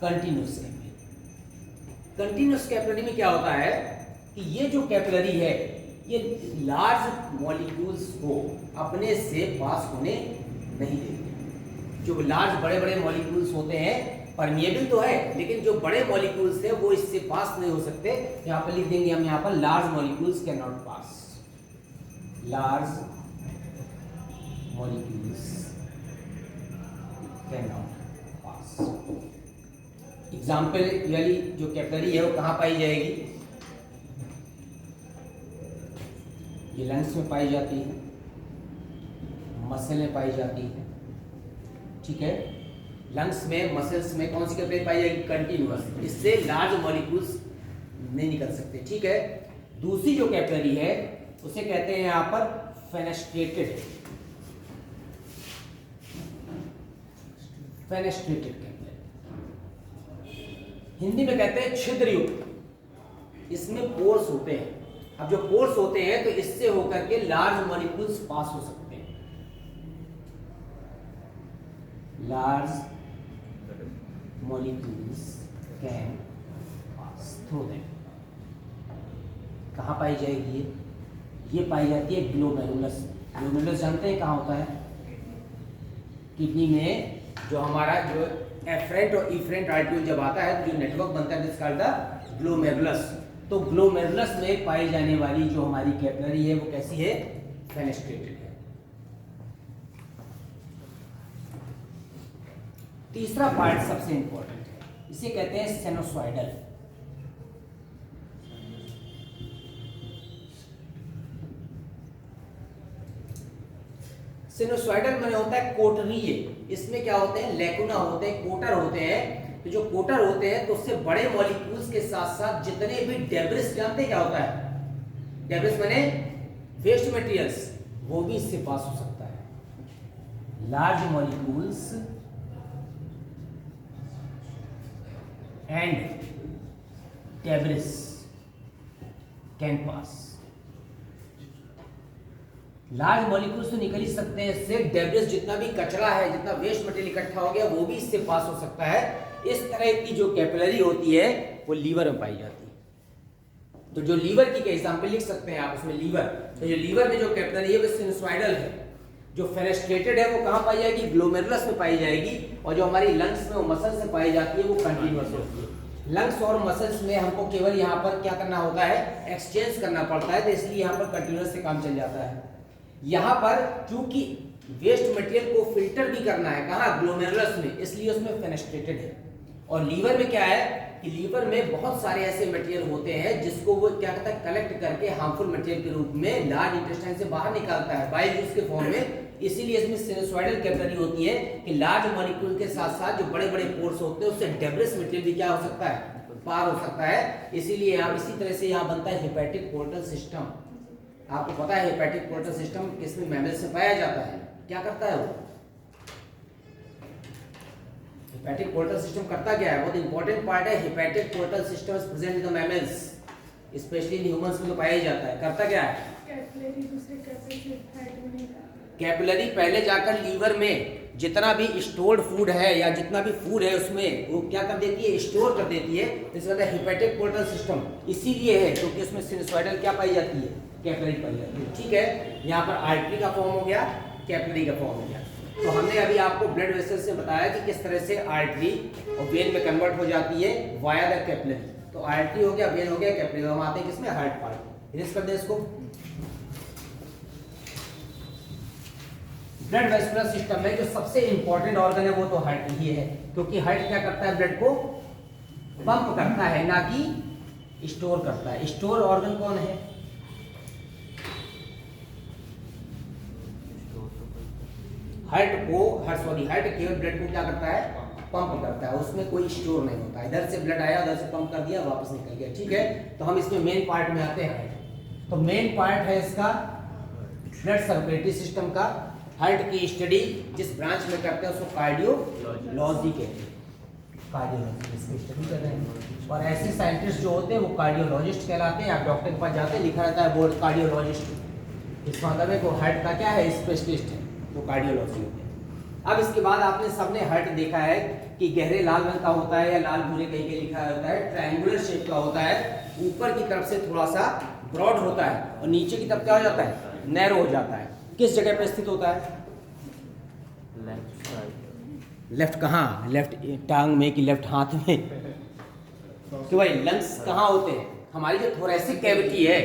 continuous capillary. Continuous capillary में क्या होता है कि ये जो कैपिलरी है ये लार्ज मॉलिक्यूल्स को अपने से पास होने नहीं देते। जो लार्ज बड़े बड़े मॉलिक्यूल्स होते हैं, परमिएबल तो है लेकिन जो बड़े मॉलिक्यूल्स है वो इससे पास नहीं हो सकते। यहाँ पर लिख देंगे हम, यहाँ पर large molecules can not pass, large molecules can not pass. Example वाली जो कैपिलरी है वो कहाँ पाई जाएगी? ये लंग्स में पाई जाती है, मसल में पाई जाती है, ठीक है। लंग्स में, मसल्स में कौन सी कैपिलरी पाई जाएगी? कंटिन्यूअस। इससे लार्ज मॉलिक्यूल्स नहीं निकल सकते, ठीक है। दूसरी जो कैपिलरी है उसे कहते हैं यहाँ पर फेनेस्ट्रेटेड, फेनेस्ट्रेटेड कैपिलरी, हिंदी में कहते हैं छिद्रयुक्त। इसमें पोर्स होते हैं। अब जो पोर्स होते हैं तो इससे होकर के लार्ज मॉलिक्यूल्स पास हो सकते हैं, large molecules can pass through them. कहाँ पाई जाएगी ये पाई जाती है ग्लोमेरुलस। ग्लोमेरुलस जानते हैं कहाँ होता है? किडनी में जो हमारा जो एफरेंट और इफरेंट आर्टरी जब आता है तो जो नेटवर्क बनता है जिसका अर्थ ग्लोमेरुलस। तो ग्लोमेरुलस में पाई जाने वाली जो हमारी कैपिलरी है वो कैसी है? फेनेस्ट्रेटेड है। तीसरा पार्ट सबसे इंपॉर्टेंट है, इसे कहते हैं साइनोसॉइडल। साइनोसॉइडल माने होता है कोटरीय। इसमें क्या होते हैं? लेकुना होते हैं, कोटर होते हैं। तो जो कोटर होते हैं तो उससे बड़े मॉलिक्यूल्स के साथ साथ जितने भी डेब्रिस, जानते हैं क्या होता है? डेब्रिस माने वेस्ट मटेरियल्स, वो भी इससे पास हो सकता है। Large molecules and debris can pass. Large molecules तो निकल ही सकते हैं इससे, डेब्रिस जितना भी कचरा है, जितना वेस्ट मटेरियल इकट्ठा हो गया वो भी इससे पास हो सकता है। इस तरह की जो कैपिलरी होती है वो लीवर में पाई जाती है। तो जो लीवर की एग्जांपल लिख सकते हैं आप उसमें लीवर। तो जो लीवर में जो कैपिलरी है वो साइनोसॉइडल है। जो फेनेस्ट्रेटेड है वो कहाँ पाई जाएगी? ग्लोमेरुलस में पाई जाएगी। और जो हमारी लंग्स में मसल से पाई जाती है वो कंटिन्यूअस होती है। लंग्स और मसल्स में हमको केवल यहाँ पर क्या करना होता है? एक्सचेंज करना पड़ता है, तो इसलिए यहाँ पर कंटिन्यूअस से काम चल जाता है। यहाँ पर चूंकि वेस्ट मटेरियल को फिल्टर भी करना है, कहाँ? ग्लोमेरुलस में, इसलिए उसमें फेनेस्ट्रेटेड है। और लीवर में क्या है कि लीवर में बहुत सारे ऐसे मटेरियल होते हैं जिसको वो क्या कहता है? कलेक्ट करके हार्मफुल मटेरियल के रूप में लार्ज इंटेस्टाइन से बाहर निकालता है बाइल जूस के फॉर्म में। इसीलिए इसमें साइनोसॉइडल कैपिलरी होती है कि लार्ज मॉलिक्यूल के साथ साथ जो बड़े बड़े पोर्स होते हैं उससे डेब्रिस मटेरियल भी क्या हो सकता है? पार हो सकता है। इसीलिए यहाँ इसी तरह से यहाँ बनता है हेपेटिक पोर्टल सिस्टम। आपको पता है हेपेटिक पोर्टल सिस्टम किसमें? मैमल्स से पाया जाता है। क्या करता है वो? हेपेटिक पोर्टल सिस्टम करता क्या है? बहुत इंपॉर्टेंट पार्ट है। Hepatic portal system is present in the mammals, specially in humans में तो पाया जाता है। करता क्या है? कैपिलरी पहले जाकर लीवर में जितना भी स्टोर्ड फूड है या जितना भी फूड है उसमें वो क्या कर देती है? स्टोर कर देती है। इसका मतलब हेपेटिक पोर्टल सिस्टम इसीलिए है क्योंकि उसमें साइनोसॉइडल क्या पाई जाती है? कैपिलरी पाई जाती है, ठीक है। यहाँ पर आर्टरी का फॉर्म हो गया, कैपिलरी का फॉर्म हो गया। तो हमने अभी आपको ब्लड वेसल से बताया कि किस तरह से आर्टरी और वेन में कन्वर्ट हो जाती है वाया द कैपिलरी। तो आर्टरी हो गया, वेन हो गया, कैपिलरी। हम आते हैं किसमें? Heart part. इरेज कर दें इसको। ब्लड वेस्कुलर सिस्टम में जो सबसे इंपॉर्टेंट ऑर्गन है वो तो हार्ट ही है, क्योंकि हार्ट क्या करता है? ब्लड को पंप करता है, ना कि स्टोर करता है। स्टोर ऑर्गन कौन है? हार्ट केवल ब्लड को क्या करता है? पंप करता है, उसमें कोई स्टोर नहीं होता। इधर से ब्लड आया, उधर से पंप कर दिया, वापस निकल गया, ठीक है। तो हम इसमें मेन पार्ट में आते हैं। तो मेन पार्ट है इसका ब्लड सर्कुलेटरी सिस्टम का। हार्ट की स्टडी जिस ब्रांच में करते हैं उसको कार्डियोलॉजी कहते हैं। कार्डियोलॉजी इसकी स्टडी कर रहे हैं। और ऐसे साइंटिस्ट जो होते हैं वो कार्डियोलॉजिस्ट कहलाते हैं। आप डॉक्टर के पास जाते हैं, लिखा रहता है बोर्ड कार्डियोलॉजिस्ट। इस मतलब है वो हार्ट का क्या है? स्पेशलिस्ट है, वो कार्डियोलॉजी होते हैं। अब इसके बाद आपने सबने हार्ट देखा है कि गहरे लाल रंग का होता है या लाल भूरे कहीं के लिखा होता है, ट्रायंगुलर शेप का होता है। ऊपर की तरफ से थोड़ा सा ब्रॉड होता है और नीचे की तरफ क्या हो जाता है? नैरो हो जाता है। किस जगह पर स्थित होता है? लेफ्ट कहाँ, लेफ्ट टांग में कि लेफ्ट हाथ में? कि भाई लंग्स कहाँ होते हैं? हमारी जो थोरेसिक कैविटी है,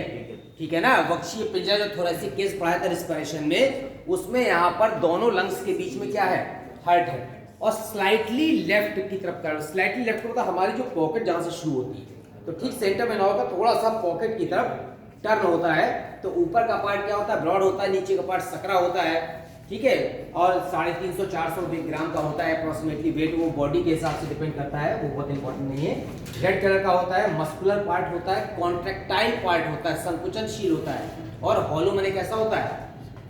ठीक है ना, वक्षीय पिंजरा जो थोरेसिक केस पढ़ाया था रिस्पिरेशन में, उसमें यहाँ पर दोनों लंग्स के बीच में क्या है, हार्ट है, और स्लाइटली लेफ्ट की तरफ कर, स्लाइटली लेफ्ट को, मतलब हमारी जो पॉकेट जहाँ से शुरू होती है, तो ठीक सेंटर में ना होगा, थोड़ा सा पॉकेट की तरफ टर्न होता है, तो ऊपर का पार्ट क्या होता है, ब्रॉड होता है, नीचे का पार्ट सकरा होता है, ठीक है, और 350-400 ग्राम का होता है अप्रोक्सीमेटली वेट, वो बॉडी के हिसाब से डिपेंड करता है, वो बहुत इंपॉर्टेंट नहीं है। रेड कलर का होता है, मस्कुलर पार्ट होता है, कॉन्ट्रैक्टाइल पार्ट होता है, संकुचनशील होता है, और हॉलो माने कैसा होता है,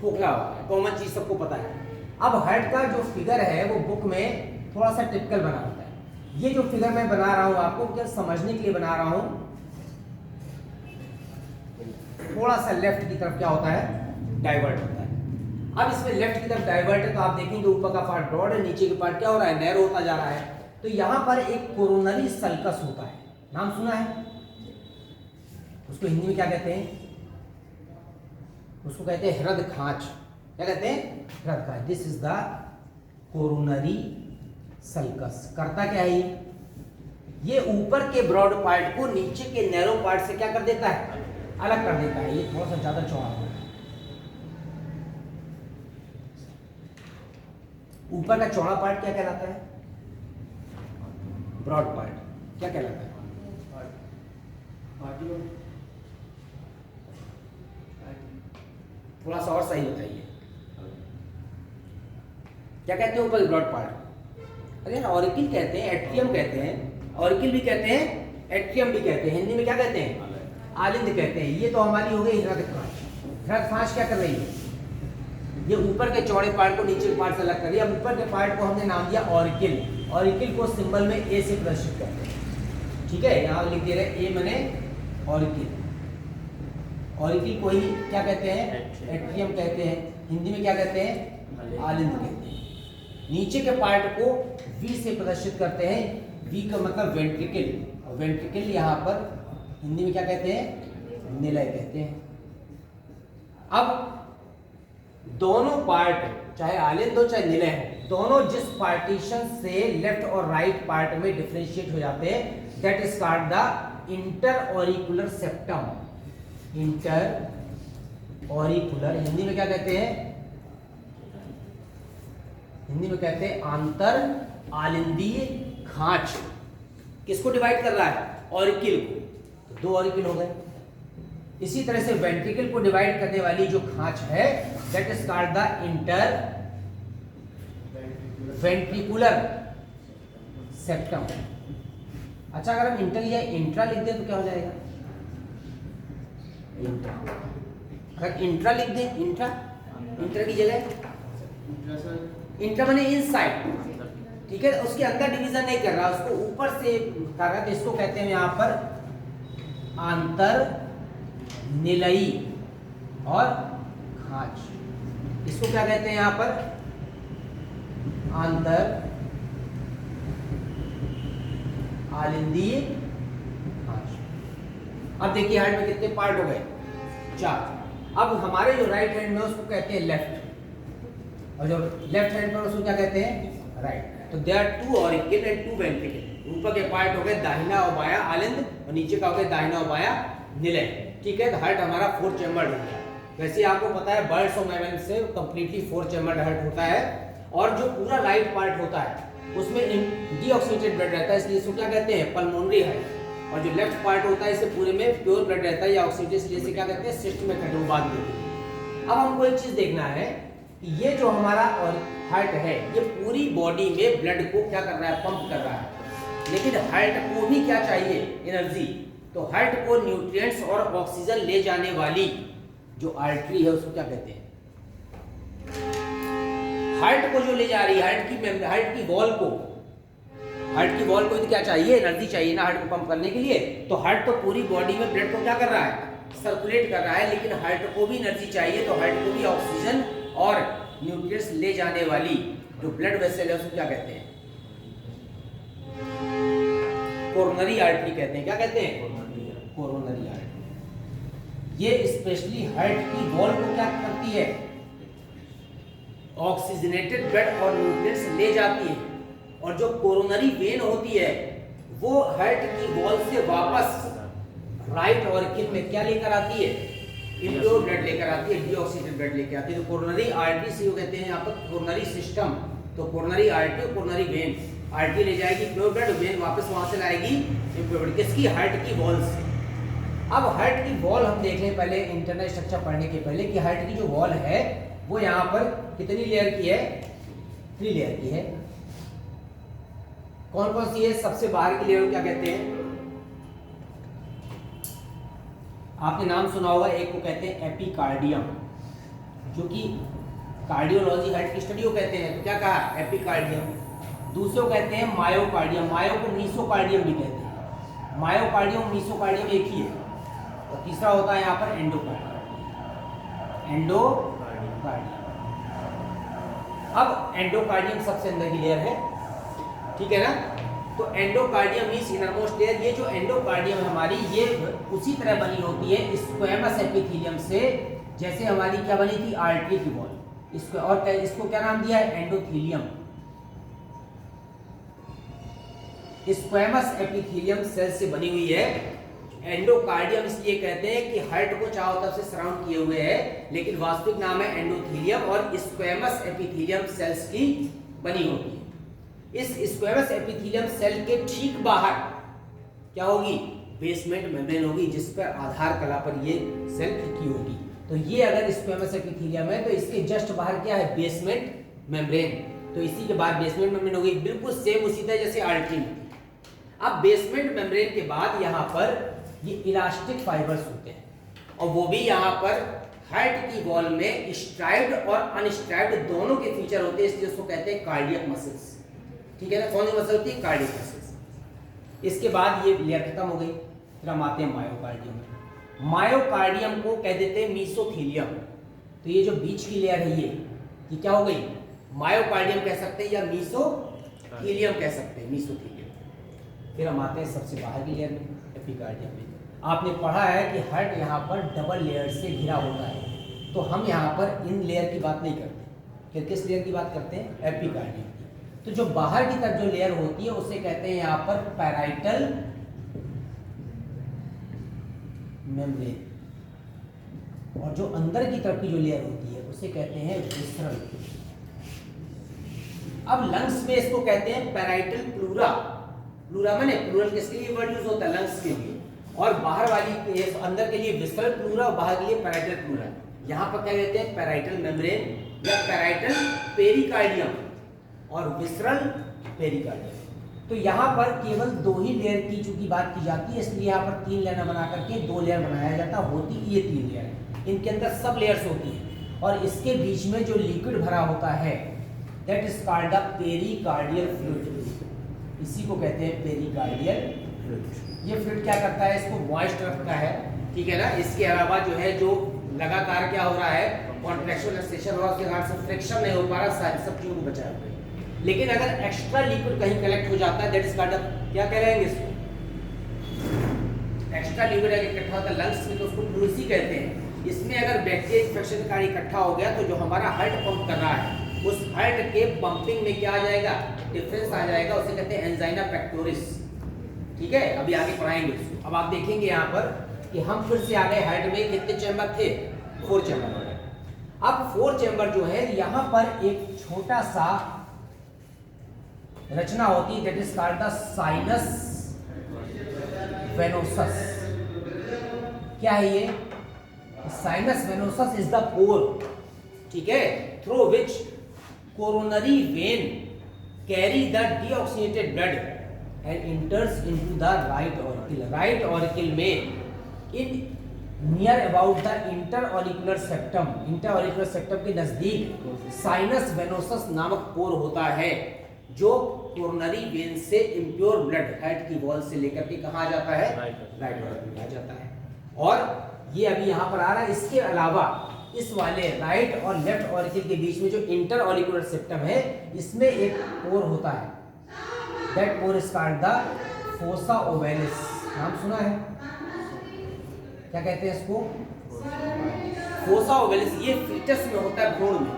खोखला होता है, कॉमन चीज सबको पता है। अब हार्ट का जो फिगर है वो बुक में थोड़ा सा टिपिकल बना होता है। ये जो फिगर मैं बना रहा हूँ आपको क्या समझने के लिए बना रहा हूँ, थोड़ा सा लेफ्ट की तरफ क्या होता है, डाइवर्ट होता है। अब इसमें लेफ्ट की तरफ डाइवर्ट है तो आप देखेंगे ऊपर का पार्ट ब्रॉड है, नीचे का पार्ट क्या हो रहा है, नैरो होता जा रहा है। तो यहाँ पर एक कोरोनरी सल्कस होता है, नाम सुना है? उसको हिंदी में क्या कहते हैं? उसको कहते हैं हृदय खांच। क्या कहते हैं? हृदय खांच। This is the coronary sulcus. करता क्या है ये ऊपर के ब्रॉड पार्ट को नीचे के नैरो पार्ट से क्या कर देता है, अलग कर देता है। ये थोड़ा सा ज्यादा चौड़ा होता है। ऊपर का चौड़ा पार्ट क्या कहलाता है, ब्रॉड पार्ट क्या कहलाता है? थोड़ा सा और सही बताइए, क्या कहते हैं ऊपर ब्रॉड पार्ट? अरे ऑरिकिल कहते हैं, एट्रियम कहते हैं, ऑरिकिल भी कहते हैं, एट्रियम भी कहते हैं, हिंदी में क्या कहते हैं, आलिंद कहते हैं। ये तो हमारी हो गई हृदय खांच। हृदय खांच क्या कर रही है, ये ऊपर के चौड़े पार्ट को नीचे के पार्ट से अलग कर दिया। अब ऊपर के पार्ट को हमने नाम दिया ऑरिकिल। ऑरिकिल को सिंबल में ए से प्रदर्शित करते हैं, ठीक है, यहाँ लिख दे रहे ए माने ऑरिकिल। ऑरिकिल को ही क्या कहते हैं, एट्रियम कहते हैं, हिंदी में क्या कहते हैं, आलिंद कहते हैं। नीचे के पार्ट को वी से प्रदर्शित करते हैं, वी का मतलब वेंट्रिकल, और वेंट्रिकल यहाँ पर हिंदी में क्या कहते हैं, निलय कहते हैं। अब दोनों पार्ट चाहे आलिंद हो चाहे निलय हो, दोनों जिस पार्टीशन से लेफ्ट और राइट पार्ट में डिफरेंशिएट हो जाते हैं, that is called the inter auricular septum. Inter auricular Hindi में क्या कहते हैं, हिंदी में कहते हैं आंतर आलिंदीय खांच। किसको डिवाइड कर रहा है, ऑरिकिल को, तो दो ऑरिकिल हो गए। इसी तरह से वेंट्रिकल को डिवाइड करने वाली जो खांच है, that is called the inter ventricular septum. अच्छा, अगर हम इंटर या इंट्रा लिख दें तो क्या हो जाएगा, इंट्रा। अगर इंट्रा लिख दें, इंट्रा, इंट्रा की जगह इंट्रा माने इनसाइड, ठीक है, उसके अंदर डिवीजन नहीं कर रहा, उसको ऊपर से कर रहा है, तो इसको कहते हैं यहां पर आंतर निलयी और खांच। इसको क्या कहते हैं यहां पर, आंतर आलिंदीय खांच। अब देखिए हार्ट में कितने पार्ट हो गए, 4। अब हमारे जो राइट हैंड में उसको कहते हैं लेफ्ट, और जो लेफ्ट हैंड में उसको क्या कहते हैं, राइट। तो there are 2 auricle and 2 ventricle. ऊपर के पार्ट हो गए दाहिना और बायां आलिंद, और नीचे का हो गया दाहिना और बायां निलय, ठीक है। तो हार्ट हमारा 4 चैम्बर्ड हो गया। वैसे आपको पता है बर्ड्स और मैमल्स से कंप्लीटली 4 चैम्बर्ड हार्ट होता है, और जो पूरा राइट पार्ट होता है उसमें डीऑक्सीनेटेड ब्लड रहता है, इसलिए इसको क्या कहते हैं, पल्मोनरी हार्ट। और जो लेफ्ट पार्ट होता है इसे पूरे में प्योर ब्लड रहता है या ऑक्सीनेटेड, इसलिए इसे क्या कहते हैं, सिस्टमैटिक। अब हमको एक चीज देखना है कि ये जो हमारा हार्ट है ये पूरी बॉडी में ब्लड को क्या कर रहा है, पंप कर रहा है। लेकिन हार्ट को भी क्या चाहिए, एनर्जी। तो हार्ट को न्यूट्रिएंट्स और ऑक्सीजन ले जाने वाली जो आर्टरी है उसको क्या कहते हैं, हार्ट को जो ले जा रही है, हार्ट की वॉल को, हार्ट की वॉल को तो क्या चाहिए, एनर्जी चाहिए ना हार्ट को पंप करने के लिए। तो हार्ट तो पूरी बॉडी में ब्लड को क्या कर रहा है, सर्कुलेट कर रहा है, लेकिन हार्ट को भी एनर्जी चाहिए, तो हार्ट को भी ऑक्सीजन और न्यूट्रिएंट्स ले जाने वाली जो ब्लड वेसल है उसको क्या कहते हैं, कोरोनरी आर्टरी कहते हैं। क्या कहते हैं, कोरोनरी आर्टरी। ये स्पेशली हार्ट की वॉल को क्या करती है, ऑक्सीजनेटेड ब्लड और न्यूट्रिएंट्स ले जाती है, और जो कोरोनरी वेन होती है वो हार्ट की वॉल से वापस राइट ऑरिकल में क्या लेकर आती है, इम्प्योर ब्लड लेकर आती है, डीऑक्सीडेटेड ब्लड लेकर आती है। तो कोरोनरी आर्टरी से कहते हैं यहाँ पर कोरोनरी सिस्टम, तो कोरोनरी आर्टरी और कोरोनरी वेन, आर्टरी ले जाएगी प्योर ब्लड, वेन वापस वहां से लाएगी इम्प्योर ब्लड, किसकी, हार्ट की वॉल से। अब हार्ट की वॉल हम देख लें पहले इंटरनल स्ट्रक्चर पढ़ने के पहले कि हार्ट की जो वॉल है वो यहाँ पर कितनी लेयर की है, 3 लेयर की है। कौन कौन सी है, सबसे बाहर की लेयर क्या कहते हैं, आपने नाम सुना होगा, एक को कहते हैं एपिकार्डियम, जो कि कार्डियोलॉजी हार्ट की स्टडी को कहते हैं, तो क्या कहा, एपिकार्डियम। दूसरे को कहते हैं मायोकार्डियम, मायो को मीसोकार्डियम भी कहते हैं, मायोकार्डियम मीसोकार्डियम एक ही है। और तीसरा होता है यहाँ पर एंडोकार्डियम, एंडोकार्डियम। अब एंडोकार्डियम सबसे अंदर की लेयर है, ठीक है ना। तो एंडोकार्डियम मींस इनरमोस्ट लेयर। ये जो एंडोकार्डियम हमारी ये उसी तरह बनी होती है स्क्वैमस एपिथेलियम से, जैसे हमारी क्या बनी थी, आर्टरी की वॉल। इसको और इसको क्या नाम दिया है, एंडोथेलियम। स्क्वैमस एपिथेलियम सेल से बनी हुई है। एंडोकार्डियम इसलिए कहते हैं कि हार्ट को चारों तरफ से सराउंड किए हुए है, लेकिन वास्तविक नाम है एंडोथेलियम और स्क्वैमस एपिथेलियम सेल्स की बनी होती है। इस स्क्वैमस एपिथेलियम सेल के ठीक बाहर क्या होगी, बेसमेंट मेम्ब्रेन होगी, जिस पर आधार कला पर ये सेल टिकी होगी। तो ये अगर स्क्वैमस एपिथेलियम है तो इसके जस्ट बाहर क्या है, बेसमेंट मेम्ब्रेन। तो इसी के बाद बेसमेंट मेम्ब्रेन होगी, बिल्कुल सेम उसी तरह जैसे आर्टरी में। अब बेसमेंट मेम्ब्रेन के बाद यहाँ पर ये इलास्टिक फाइबर्स होते हैं, और वो भी यहाँ पर हार्ट की वॉल में स्ट्राइप्ड और अनस्ट्राइप्ड दोनों के फीचर होते हैं, इसलिए उसको कहते हैं कार्डियक मसल्स, ठीक है ना। कौन सी मसल होती है, कार्डियक मसल्स। इसके बाद ये लेयर खत्म हो गई, फिर हम आते हैं मायोकार्डियम में। मायोकार्डियम को कह देते हैं मीसोथेलियम। तो ये जो बीच की लेयर है ये क्या हो गई, मायोकार्डियम कह सकते हैं या मीसोथेलियम कह सकते हैं, मीसोथेलियम। फिर हम आते हैं सबसे बाहर की लेयर में, एपिकार्डियम में। आपने पढ़ा है कि हार्ट यहाँ पर डबल लेयर से घिरा होता है, तो हम यहाँ पर इन लेयर की बात नहीं करते, फिर किस लेयर की बात करते हैं, एपिकार्डियम की। तो जो बाहर की तरफ जो लेयर होती है उसे कहते हैं यहाँ पर पैराइटल मेम्ब्रेन, और जो अंदर की तरफ की जो लेयर होती है उसे कहते हैं विसरल। अब लंग्स में इसको कहते हैं पैराइटल प्लूरा। प्लूरा माने प्लूरल किसके लिए वर्ड यूज होता है, लंग्स के लिए। और बाहर वाली अंदर के लिए विसरल प्लूरा और बाहर के लिए पैराइटल प्लूरा। यहाँ पर क्या कहते हैं, पैराइटल मेम्ब्रेन या पैराइटल पेरिकार्डियम और विसरल पेरिकार्डियम। तो यहाँ पर केवल 2 ही लेयर की चूंकि बात की जाती है, इसलिए यहाँ पर 3 लेयर बना करके 2 लेयर बनाया जाता, होती ये 3 लेयर है। इनके अंदर सब लेयर्स होती हैं, और इसके बीच में जो लिक्विड भरा होता है that is called the pericardial fluid. इसी को कहते हैं पेरिकार्डियल फ्लूइड। ये फ्लूइड क्या करता है, इसको मॉइस्ट रखता है, ठीक है ना। इसके अलावा जो है जो लगातार क्या हो रहा है, कॉन्ट्रैक्शन रिलैक्सेशन हो रहा है, उसके कारण से फ्रिक्शन नहीं हो पा रहा, सारी सब चीजों को बचाया हुआ है। लेकिन अगर एक्स्ट्रा लिक्विड कहीं कलेक्ट हो जाता है दैट इज कॉल्ड क्या कहेंगे इसको, एक्स्ट्रा लिक्विड अगर इकट्ठा होता है लंग्स में तो उसको प्लूसी कहते हैं। इसमें अगर बैक्टीरिया इन्फेक्शन का इकट्ठा हो गया तो जो हमारा हार्ट पंप कर रहा है उस हार्ट के पंपिंग में क्या आ जाएगा, डिफरेंस आ जाएगा, उसे कहते हैं एंजाइना पेक्टोरिस, ठीक है। अभी आगे पढ़ाएंगे इसको। अब आप देखेंगे यहाँ पर कि हम फिर से आ गए हार्ट में, कितने चैम्बर थे, 4 चैम्बर। अब 4 चैम्बर जो है यहाँ पर एक छोटा सा रचना होती है that is called the sinus venosus. क्या है ये, sinus venosus is the pore, ठीक है, through which coronary vein carry the deoxygenated blood and enters into the right auricle. Right auricle में in near about the interauricular septum, interauricular septum के नजदीक sinus venosus नामक pore होता है, जो coronary vein से इम्प्योर ब्लड हार्ट की wall से लेकर के कहाँ आ जाता है, राइट ऑरिकल आ जाता है। और ये अभी यहाँ पर आ रहा है। इसके अलावा इस वाले राइट और लेफ्ट ऑरिकल के बीच में जो इंटर ऑरिकुलर सेप्टम है इसमें एक पोर होता है, that pour is called the fossa ovalis. नाम सुना है, क्या कहते हैं इसको, फोसा ओवेलिस। ये फीटस में होता है, भ्रूण में,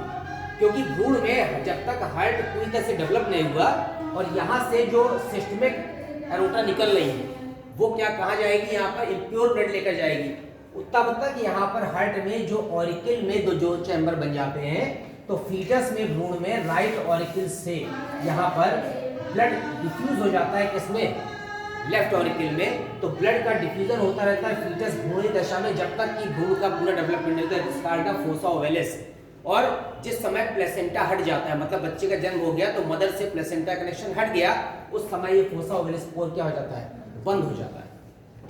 क्योंकि भ्रूण में जब तक हार्ट पूरी तरह से डेवलप नहीं हुआ और यहाँ से जो सिस्टमिक एरोटा निकल रही है वो क्या कहाँ जाएगी, यहाँ पर इम्प्योर ब्लड लेकर जाएगी। उतना मतलब कि यहाँ पर हार्ट में जो ऑरिकल में जो चैम्बर बन जाते हैं, तो फीटस में भ्रूण में राइट ऑरिकल से यहाँ पर ब्लड डिफ्यूज हो जाता है, किसमें, लेफ्ट ऑरिकल में। तो ब्लड का डिफ्यूजन होता रहता है फीटस भ्रूण दशा में जब तक कि भ्रूण का पूरा डेवलपमेंट होता है, जिसका अर्थ फोसा ओवेलिस। और जिस समय प्लेसेंटा हट जाता है, मतलब बच्चे का जन्म हो गया तो मदर से प्लेसेंटा कनेक्शन हट गया, उस समय ये फोसा ओवेलिस पोर क्या हो जाता है, बंद हो जाता है।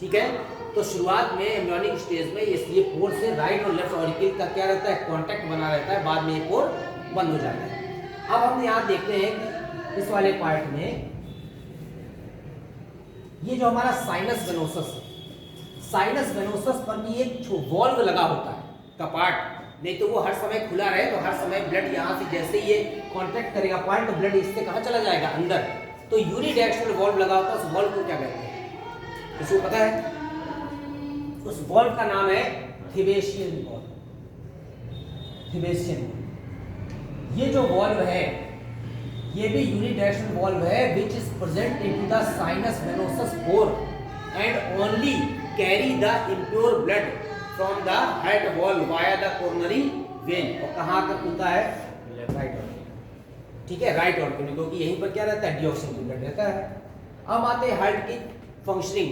ठीक है, तो शुरुआत में एम्ब्रियोनिक स्टेज में इसलिए पोर से राइट और लेफ्ट ऑरिकल का क्या रहता है, कांटेक्ट बना रहता है, बाद में ये पोर बंद हो जाता है। अब हम यहाँ देखते हैं कि इस वाले पार्ट में ये जो हमारा साइनस वेनोसस है, साइनस वेनोसस पर भी एक वॉल्व लगा होता है कपाट, नहीं तो वो हर समय खुला रहे तो हर समय ब्लड यहाँ से जैसे ये कांटेक्ट करेगा पॉइंट, तो ब्लड इससे कहाँ चला जाएगा, अंदर। तो यूनिडायरेक्शनल वॉल्व लगा होता है, उस वॉल्व को क्या कहते हैं, किसी को पता है? उस वॉल्व का नाम है थिबेशियन वॉल्व। थिबेशियन वॉल्व, ये जो वॉल्व है ये भी यूनिडायरेक्शनल वॉल्व है, which is present into the sinus venosus pore and only carry the impure blood from the heart wall via the coronary vein. और कहाँ तक खुलता है, राइट ऑर्गन। ठीक है, राइट ऑर्गन, क्योंकि यहीं पर क्या रहता है, डीऑक्सिजन ब्लड रहता है। अब आते हैं हार्ट की फंक्शनिंग।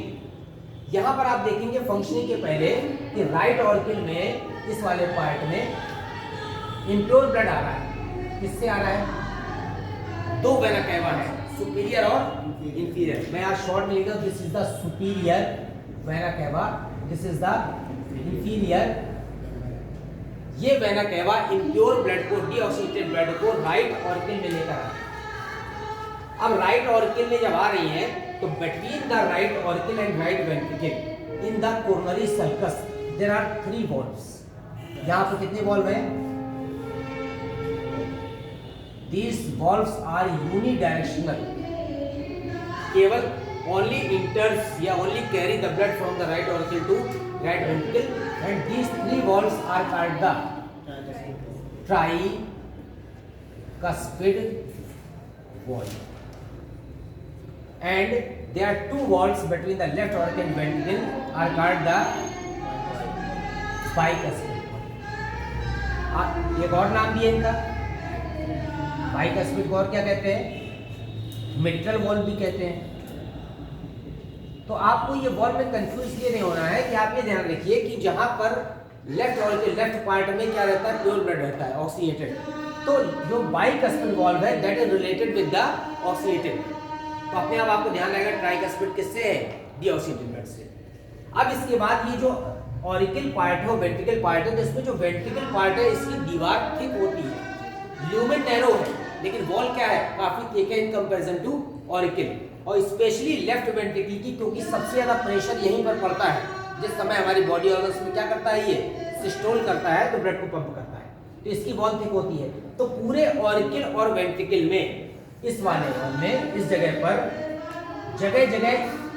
यहाँ पर आप देखेंगे फंक्शनिंग के पहले कि राइट ऑर्गन में इस वाले पार्ट में इम्प्योर ब्लड आ रहा है, किससे आ रहा है, दो वेना कैवा है, सुपीरियर और इंफीरियर। मैं आज शॉर्ट में लिखा हूं, this is the superior vena cava, this is the inferior. ये वेना कैवा इम्प्योर ब्लड को, डीऑक्सीडेटेड ब्लड को राइट ऑर्गन में लेकर आ रहा है। अब राइट ऑर्गन में जब आ रही है तो between the right organ and right ventricle in the coronary sulcus there are 3 valves. यहां पर कितने वॉल्व हैं, These valves are unidirectional, केवल only enters या only carry the blood from the right auricle to right ventricle, and these 3 valves are called the tricuspid valve, and there are 2 valves between the left auricle and ventricle are called the bicuspid valve। एक और नाम भी है इनका, bicuspid को और क्या कहते हैं, मिट्रल वॉल्व भी कहते हैं। तो आपको ये वॉल्व में कंफ्यूज इसलिए नहीं होना है कि आप ये ध्यान रखिए कि जहां पर लेफ्ट ऑरिकल, लेफ्ट पार्ट में क्या रहता है, प्योर ब्लड रहता है, ऑक्सीडेटेड। तो जो बाइकस्पिड वॉल्व है that is related with the oxidated. तो अपने आप आपको ध्यान रहेगा ट्राइकस्पिड किससे है, डीऑक्सीडेटेड ब्लड से। अब इसके बाद ये जो ऑरिकल पार्ट है, वेंट्रिकल पार्ट है, तो इसमें जो वेंट्रिकल पार्ट है इसकी दीवार थिक होती है, ल्यूमेन नैरो है, लेकिन वॉल क्या है, काफी थिक है इन कंपैरिजन टू ऑरिकल। और स्पेशली लेफ्ट वेंट्रिकल की, क्योंकि सबसे ज्यादा प्रेशर यहीं पर पड़ता है जिस समय हमारी बॉडी ऑर्गन्स में क्या करता है, ये सिस्टोल करता है, तो ब्लड को पंप करता है, तो इसकी वॉल थिक होती है। तो पूरे ऑरिकल और वेंट्रिकल में, इस वाले वॉल में, इस जगह पर जगह जगह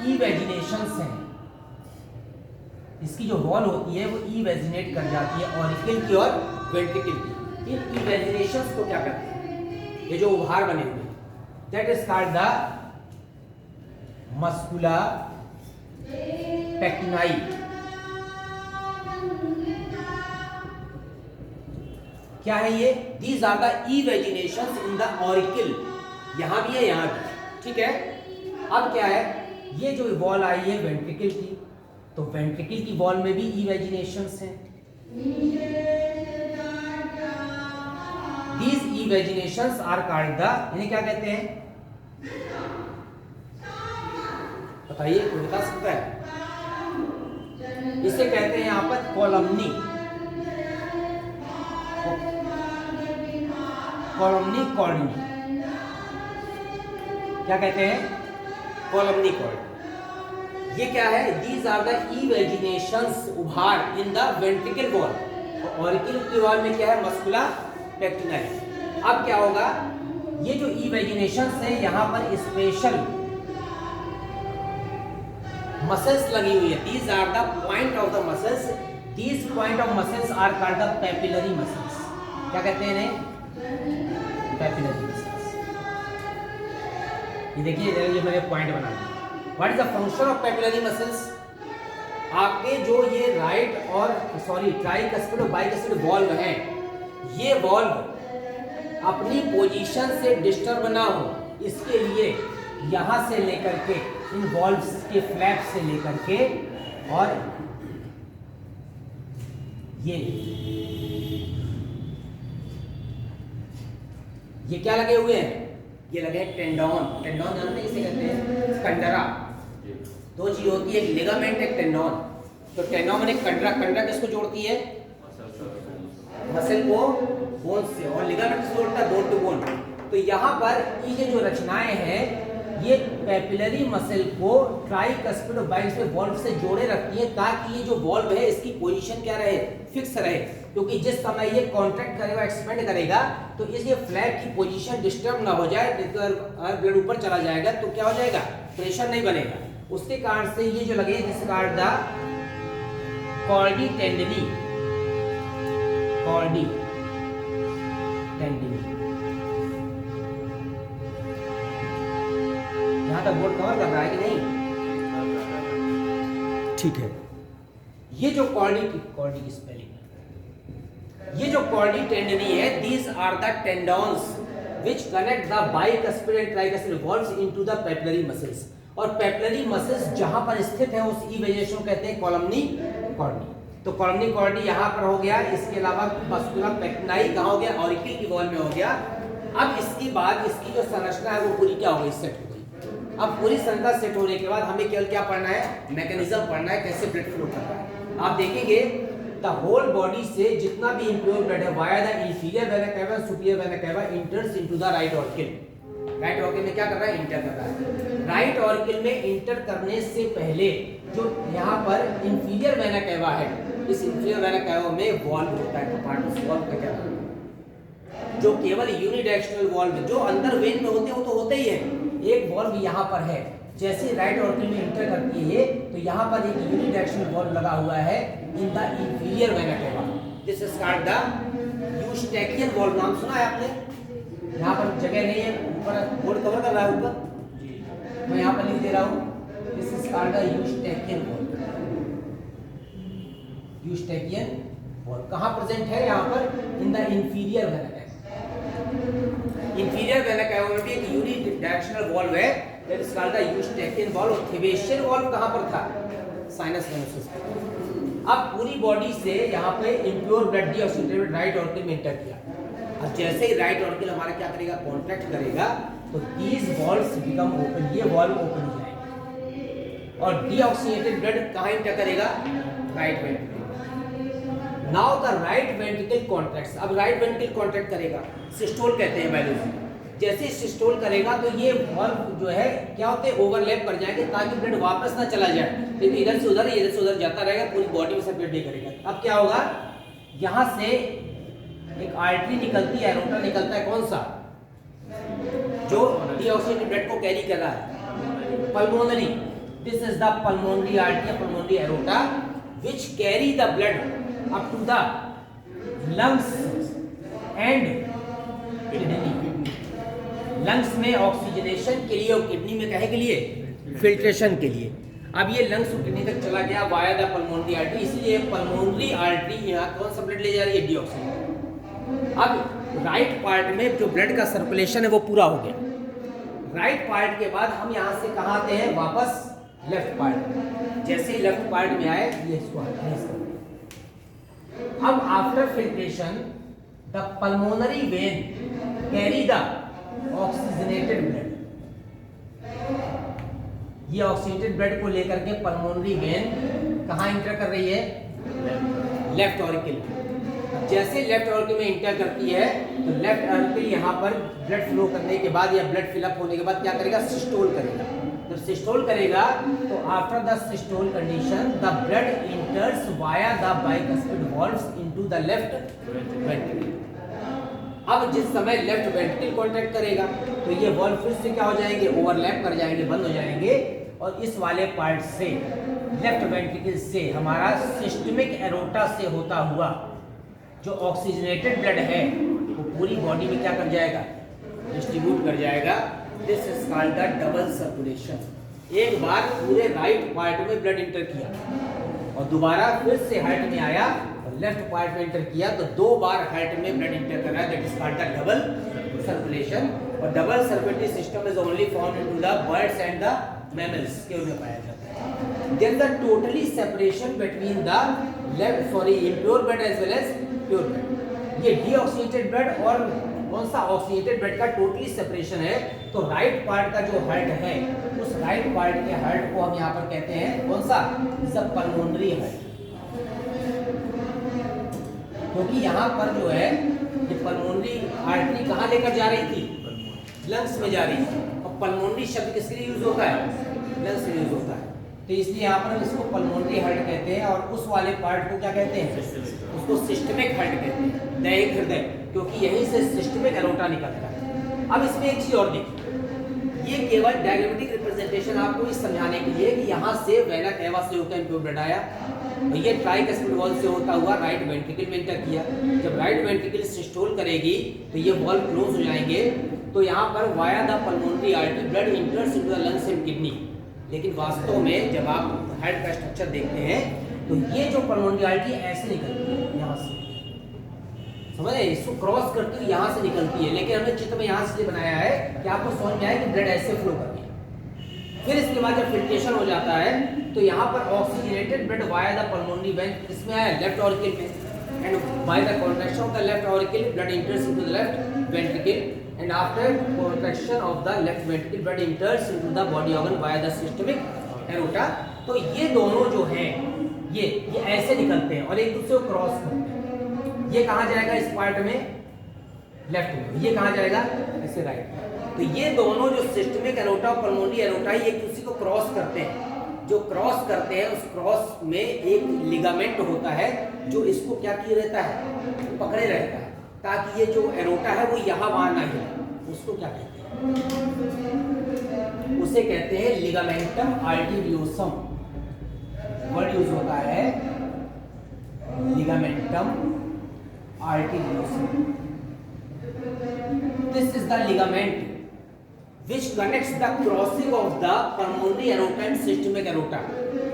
इवेजिनेशंस हैं। इसकी जो वॉल होती है वो इवेजिनेट कर जाती है ऑरिकल की और वेंट्रिकल की। इन इवेजिनेशंस को क्या करते हैं, ये जो उभार बने हुए, that is called the musculi pectinati. क्या है ये, these are the invaginations in the auricle, यहां भी है यहां भी। ठीक है, अब क्या है, ये जो वॉल आई है वेंट्रिकल की, तो वेंट्रिकल की वॉल में भी इवेजिनेशंस हैं। These evaginations are called the, इन्हें क्या कहते हैं, बताइए, कोई बता सकता है? इसे कहते हैं यहाँ पर कॉलमनी, कॉलमनी कॉर्डी। क्या कहते हैं, कॉलमनी कॉर्ड। ये क्या है, these are the evaginations, उभार in the ventricle wall। Auricle की वॉल में क्या है, मस्कुला पेक्टिनाई। अब क्या होगा, ये जो इवेजिनेशंस है यहाँ पर स्पेशल मसल्स लगी हुई है, these are the point of the muscles, these point of muscles are called the papillary muscles. क्या कहते हैं इन्हें, पेपिलरी मसल्स। ये देखिए ये मैंने पॉइंट बना दिया। What is the function of papillary muscles? आपके जो ये राइट और ट्राइकस्पिड और बाइकस्पिड वॉल्व हैं, ये वॉल्व अपनी पोजीशन से डिस्टर्ब ना हो इसके लिए यहाँ से लेकर के इन वॉल्व्स के फ्लैप से लेकर के और ये क्या लगे हुए हैं? ये लगे हैं टेंडोन। टेंडोन जानते हैं किसे कहते हैं? कंडरा। दो चीज होती है, एक लिगामेंट, एक टेंडोन। तो टेंडोन में कंडरा, कंडरा किसको जोड़ती है? मसल को बोन से, और लिगामेंट किसको जोड़ता है? Bone to bone. तो यहाँ पर ये जो रचनाएं हैं ये पेपिलरी मसल को ट्राइकस्पिड और बाइकस्पिड वॉल्व से जोड़े रखती है ताकि ये जो वॉल्व है इसकी पोजीशन क्या रहे? फिक्स रहे। क्योंकि जिस समय ये कॉन्ट्रैक्ट करेगा, एक्सपेंड करेगा, तो इसलिए फ्लैप की पोजीशन डिस्टर्ब ना हो जाए। अगर ब्लड ऊपर चला जाएगा तो क्या हो जाएगा? प्रेशर नहीं बनेगा। उसके कारण से ये जो लगे जिसका द कॉर्डी टेंडनी, कॉर्डी टेंडनी। यहाँ तक बोर्ड कवर कर रहा है कि नहीं? ठीक है। ये जो कॉर्डी की स्पेलिंग है, ये जो कॉर्डी टेंडनी है, these are the tendons which connect the bicuspid and tricuspid valves into the papillary muscles. और पेपिलरी मसल्स जहां पर स्थित है उस ई वजह को कहते हैं कॉलमनी कॉर्डी। तो कॉलमनी कॉर्डी यहाँ पर हो गया। इसके अलावा मस्कुला पेक्टिनाई कहाँ हो गया? ऑरिकल की वॉल में हो गया। अब इसके बाद इसकी जो संरचना है वो पूरी क्या हो गई? सेट हो गई। अब पूरी संरचना सेट होने के बाद हमें केवल क्या पढ़ना है? मैकेनिज्म पढ़ना है, कैसे ब्लड फ्लो करता है। आप देखेंगे द होल बॉडी से जितना भी इम्प्योर ब्लड है via the inferior vena cava, superior vena cava enters into the right auricle. Right auricle में क्या कर रहा है? इंटर कर रहा है। राइट ऑर्किल में इंटर करने से पहले जो यहाँ पर इंफीरियर वेना केवा है, इस इंफीरियर वेना केवा में वॉल्व होता है। पार्टस वॉल्व का क्या नाम है? जो केवल यूनिडायरेक्शनल वॉल्व जो अंदर वेन में होते हैं वो तो होते ही है। एक वॉल्व यहाँ पर है, जैसे राइट ऑर्किल में इंटर करती है ये, तो यहाँ पर एक यूनिडायरेक्शनल वॉल्व लगा हुआ है in the inferior vena cava. This is called the यूस्टैकियन valve. नाम सुना है आपने? यहाँ पर जगह नहीं है, ऊपर बोर्ड कवर कर रहा है ऊपर, मैं यहाँ पर लिख दे रहा हूँ। This is called the यूस्टैकियन valve. Eustachian valve कहाँ प्रेजेंट है? यहाँ पर in the inferior vena cava. Inferior vena cava में भी एक यूनिडायरेक्शनल वॉल्व है, that is called the यूस्टैकियन valve. और थिबेशियन वॉल्व कहाँ पर था? Sinus venosus. अब पूरी बॉडी से यहाँ पे impure blood deoxygenated right auricle में इंटर किया। अब जैसे ही राइट ऑर्किल हमारा क्या करेगा? कॉन्ट्रैक्ट करेगा, तो दीज वॉल्व्स बिकम ओपन, ये वॉल्व ओपन हो जाएंगे और डीऑक्सीजनेटेड ब्लड कहाँ इंटर करेगा? Right ventricle. Now the right ventricle contracts. अब राइट वेंट्रिकल कॉन्ट्रैक्ट करेगा, सिस्टोल कहते हैं बायोलॉजी। जैसे सिस्टोल करेगा तो ये वॉल्व जो है क्या होते हैं? ओवरलैप कर जाएंगे ताकि ब्लड वापस ना चला जाए। लेकिन इधर से उधर जाता रहेगा, पूरी बॉडी में सर्कुलेट नहीं करेगा। अब क्या होगा? यहाँ से एक आर्टरी निकलती है, एरोटा निकलता है। कौन सा? जो डीऑक्सीजनेटेड ब्लड को कैरी कर रहा है, pulmonary. This is the pulmonary artery, pulmonary aorta which carry the blood up to the lungs and kidney. Lungs में ऑक्सीजनेशन के लिए और किडनी में कहे के लिए? फिल्ट्रेशन के लिए। अब ये लंग्स और किडनी तक चला गया वाया द पल्मोनरी आर्टरी, इसलिए पल्मोनरी आर्टरी यहाँ कौन सा ब्लड ले जा रही है? डीऑक्सीजन। अब राइट पार्ट में जो ब्लड का सर्कुलेशन है वो पूरा हो गया। राइट पार्ट के बाद हम यहाँ से कहाँ आते हैं? वापस लेफ्ट पार्ट। जैसे ही लेफ्ट पार्ट में आए, ये इसको अब after filtration the pulmonary when carry the oxygenated blood. ये ऑक्सीजनेटेड ब्लड को लेकर के पल्मोनरी वेन कहाँ इंटर कर रही है? Left auricle. जैसे लेफ्ट ऑरिकल में इंटर करती है तो लेफ्ट ऑरिकल यहाँ पर ब्लड फ्लो करने के बाद या ब्लड फिलअप होने के बाद क्या करेगा? सिस्टोल करेगा। जब सिस्टोल करेगा तो after the systole condition the blood इंटर्स via the bicuspid valves into the left ventricle. अब जिस समय लेफ्ट वेंट्रिकल कॉन्ट्रैक्ट करेगा तो ये वॉल्व फिर से क्या हो जाएंगे? ओवरलैप कर जाएंगे, बंद हो जाएंगे। और इस वाले पार्ट से लेफ्ट वेंट्रिकल से हमारा सिस्टमिक एरोटा से होता हुआ जो ऑक्सीजनेटेड ब्लड है वो पूरी बॉडी में क्या कर जाएगा? डिस्ट्रीब्यूट कर जाएगा। This is called the double circulation. एक बार पूरे राइट पार्ट में ब्लड इंटर किया और दोबारा फिर से हार्ट में आया और लेफ्ट पार्ट में इंटर किया, तो 2 बार हार्ट में ब्लड इंटर कर रहा है, that is called the double circulation. और double circulatory system is only found into the birds and the mammals के में पाया जाता है। Then the totally separation between the impure blood as well as pure blood. ये deoxygenated blood और कौन सा ऑक्सीनेटेड ब्लड का टोटली सेपरेशन है। तो राइट पार्ट का जो हार्ट है, उस राइट पार्ट के हार्ट को हम यहाँ पर कहते हैं कौन सा, पल्मोनरी हार्ट। क्योंकि यहाँ पर जो है ये पल्मोनरी आर्टरी कहाँ लेकर जा रही थी, लंग्स में जा रही थी। और पल्मोनरी शब्द किसके लिए यूज होता है, लंग्स में यूज होता है। तो इसलिए यहाँ पर इसको पल्मोनरी हार्ट कहते हैं और उस वाले पार्ट को क्या कहते हैं, उसको सिस्टमिक हार्ट कहते हैं, दैहिक हृदय, क्योंकि यहीं से सिस्टमिक एरोटा निकलता है। अब इसमें एक चीज और देखिए, ये केवल डायग्रामेटिक रिप्रेजेंटेशन आपको इस समझाने के लिए कि यहाँ से वेना कैवा से होकर इम्प्योर ब्लड आया, ये ट्राइकस्पिड वॉल से होता हुआ राइट वेंट्रिकल में इंटर किया। जब राइट वेंट्रिकल सिस्टोल करेगी तो ये वॉल क्लोज हो जाएंगे, तो यहाँ पर via the pulmonary artery blood enters into the lungs and kidney. लेकिन वास्तव में जब आप हार्ट का स्ट्रक्चर देखते हैं तो ये जो पल्मोनरी आर्टरी ऐसे निकलती है, यहाँ से समझ रहे, इसको क्रॉस करती हुई यहाँ से निकलती है। लेकिन हमने चित्र में यहाँ से बनाया है कि आपको समझ में आए कि ब्लड ऐसे फ्लो करती है। फिर इसके बाद जब फिल्ट्रेशन हो जाता है तो यहाँ पर oxygenated blood via the pulmonary vein इसमें आया लेफ्ट ऑरिकल में, and by the contraction of the left auricle blood enters into the left ventricle, and after contraction of the left ventricle blood enters into the body organ via the systemic aorta. तो ये दोनों जो हैं ये ऐसे निकलते हैं और एक दूसरे को क्रॉस करते हैं। ये कहाँ जाएगा, इस पार्ट में लेफ्ट में, ये कहाँ जाएगा, ऐसे राइट। तो ये दोनों जो सिस्टमिक एरोटा और पल्मोनरी एरोटा एक दूसरे को क्रॉस करते हैं। जो क्रॉस करते हैं उस क्रॉस में एक लिगामेंट होता है जो इसको क्या किए रहता है, पकड़े रहता है, ताकि ये जो एरोटा है वो यहाँ वहां ना हिले। उसको क्या कहते हैं, उसे कहते हैं लिगामेंटम आर्टेरियोसम। वर्ड यूज होता है ligamentum आर्टेरियोसम। This is the ligament which connects the crossing of the pulmonary aorta and systemic aorta।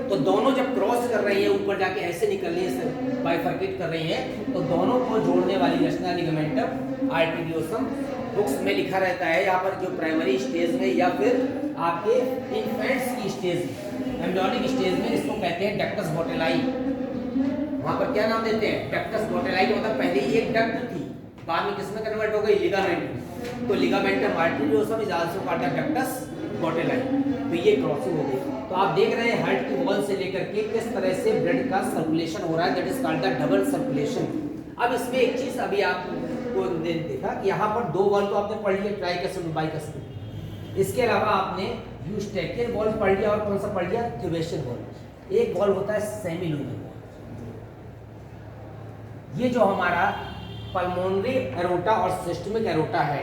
तो दोनों जब क्रॉस कर रही है, ऊपर जाके ऐसे निकल रही है, बाइफरकेट कर रही है, तो दोनों को जोड़ने वाली रचना लिगामेंटम आर्टेरियोसम। बुक्स में लिखा रहता है यहाँ पर जो प्राइमरी स्टेज में या फिर आपके इन्फेंट्स की स्टेज में, एम्ब्रियोनिक स्टेज में, इसको कहते हैं डक्टस बोटेलाई। वहाँ पर क्या नाम देते हैं, डक्टस बोटेलाई। मतलब पहले ही एक डक्ट थी, बाद में किसमें कन्वर्ट हो गई, लिगामेंट। तो ligamentum arteriosum is also called the ductus botalli. तो ये क्रॉसिंग हो गई। तो आप देख रहे हैं हार्ट की वॉल से लेकर के किस तरह से ब्लड का सर्कुलेशन हो रहा है, that is called the double circulation. अब इसमें एक चीज अभी आपको देखा कि यहाँ पर 2 वॉल तो आपने पढ़ लिया, ट्राइकस्पिड बाइकस्पिड। इसके अलावा आपने यूस्टेकियन वॉल पढ़ लिया और कौन सा पढ़ लिया, क्यूबेशियन वॉल। एक वॉल होता है सेमिलुनर वॉल। ये जो हमारा पल्मोनरी एरोटा और सिस्टमिक एरोटा है,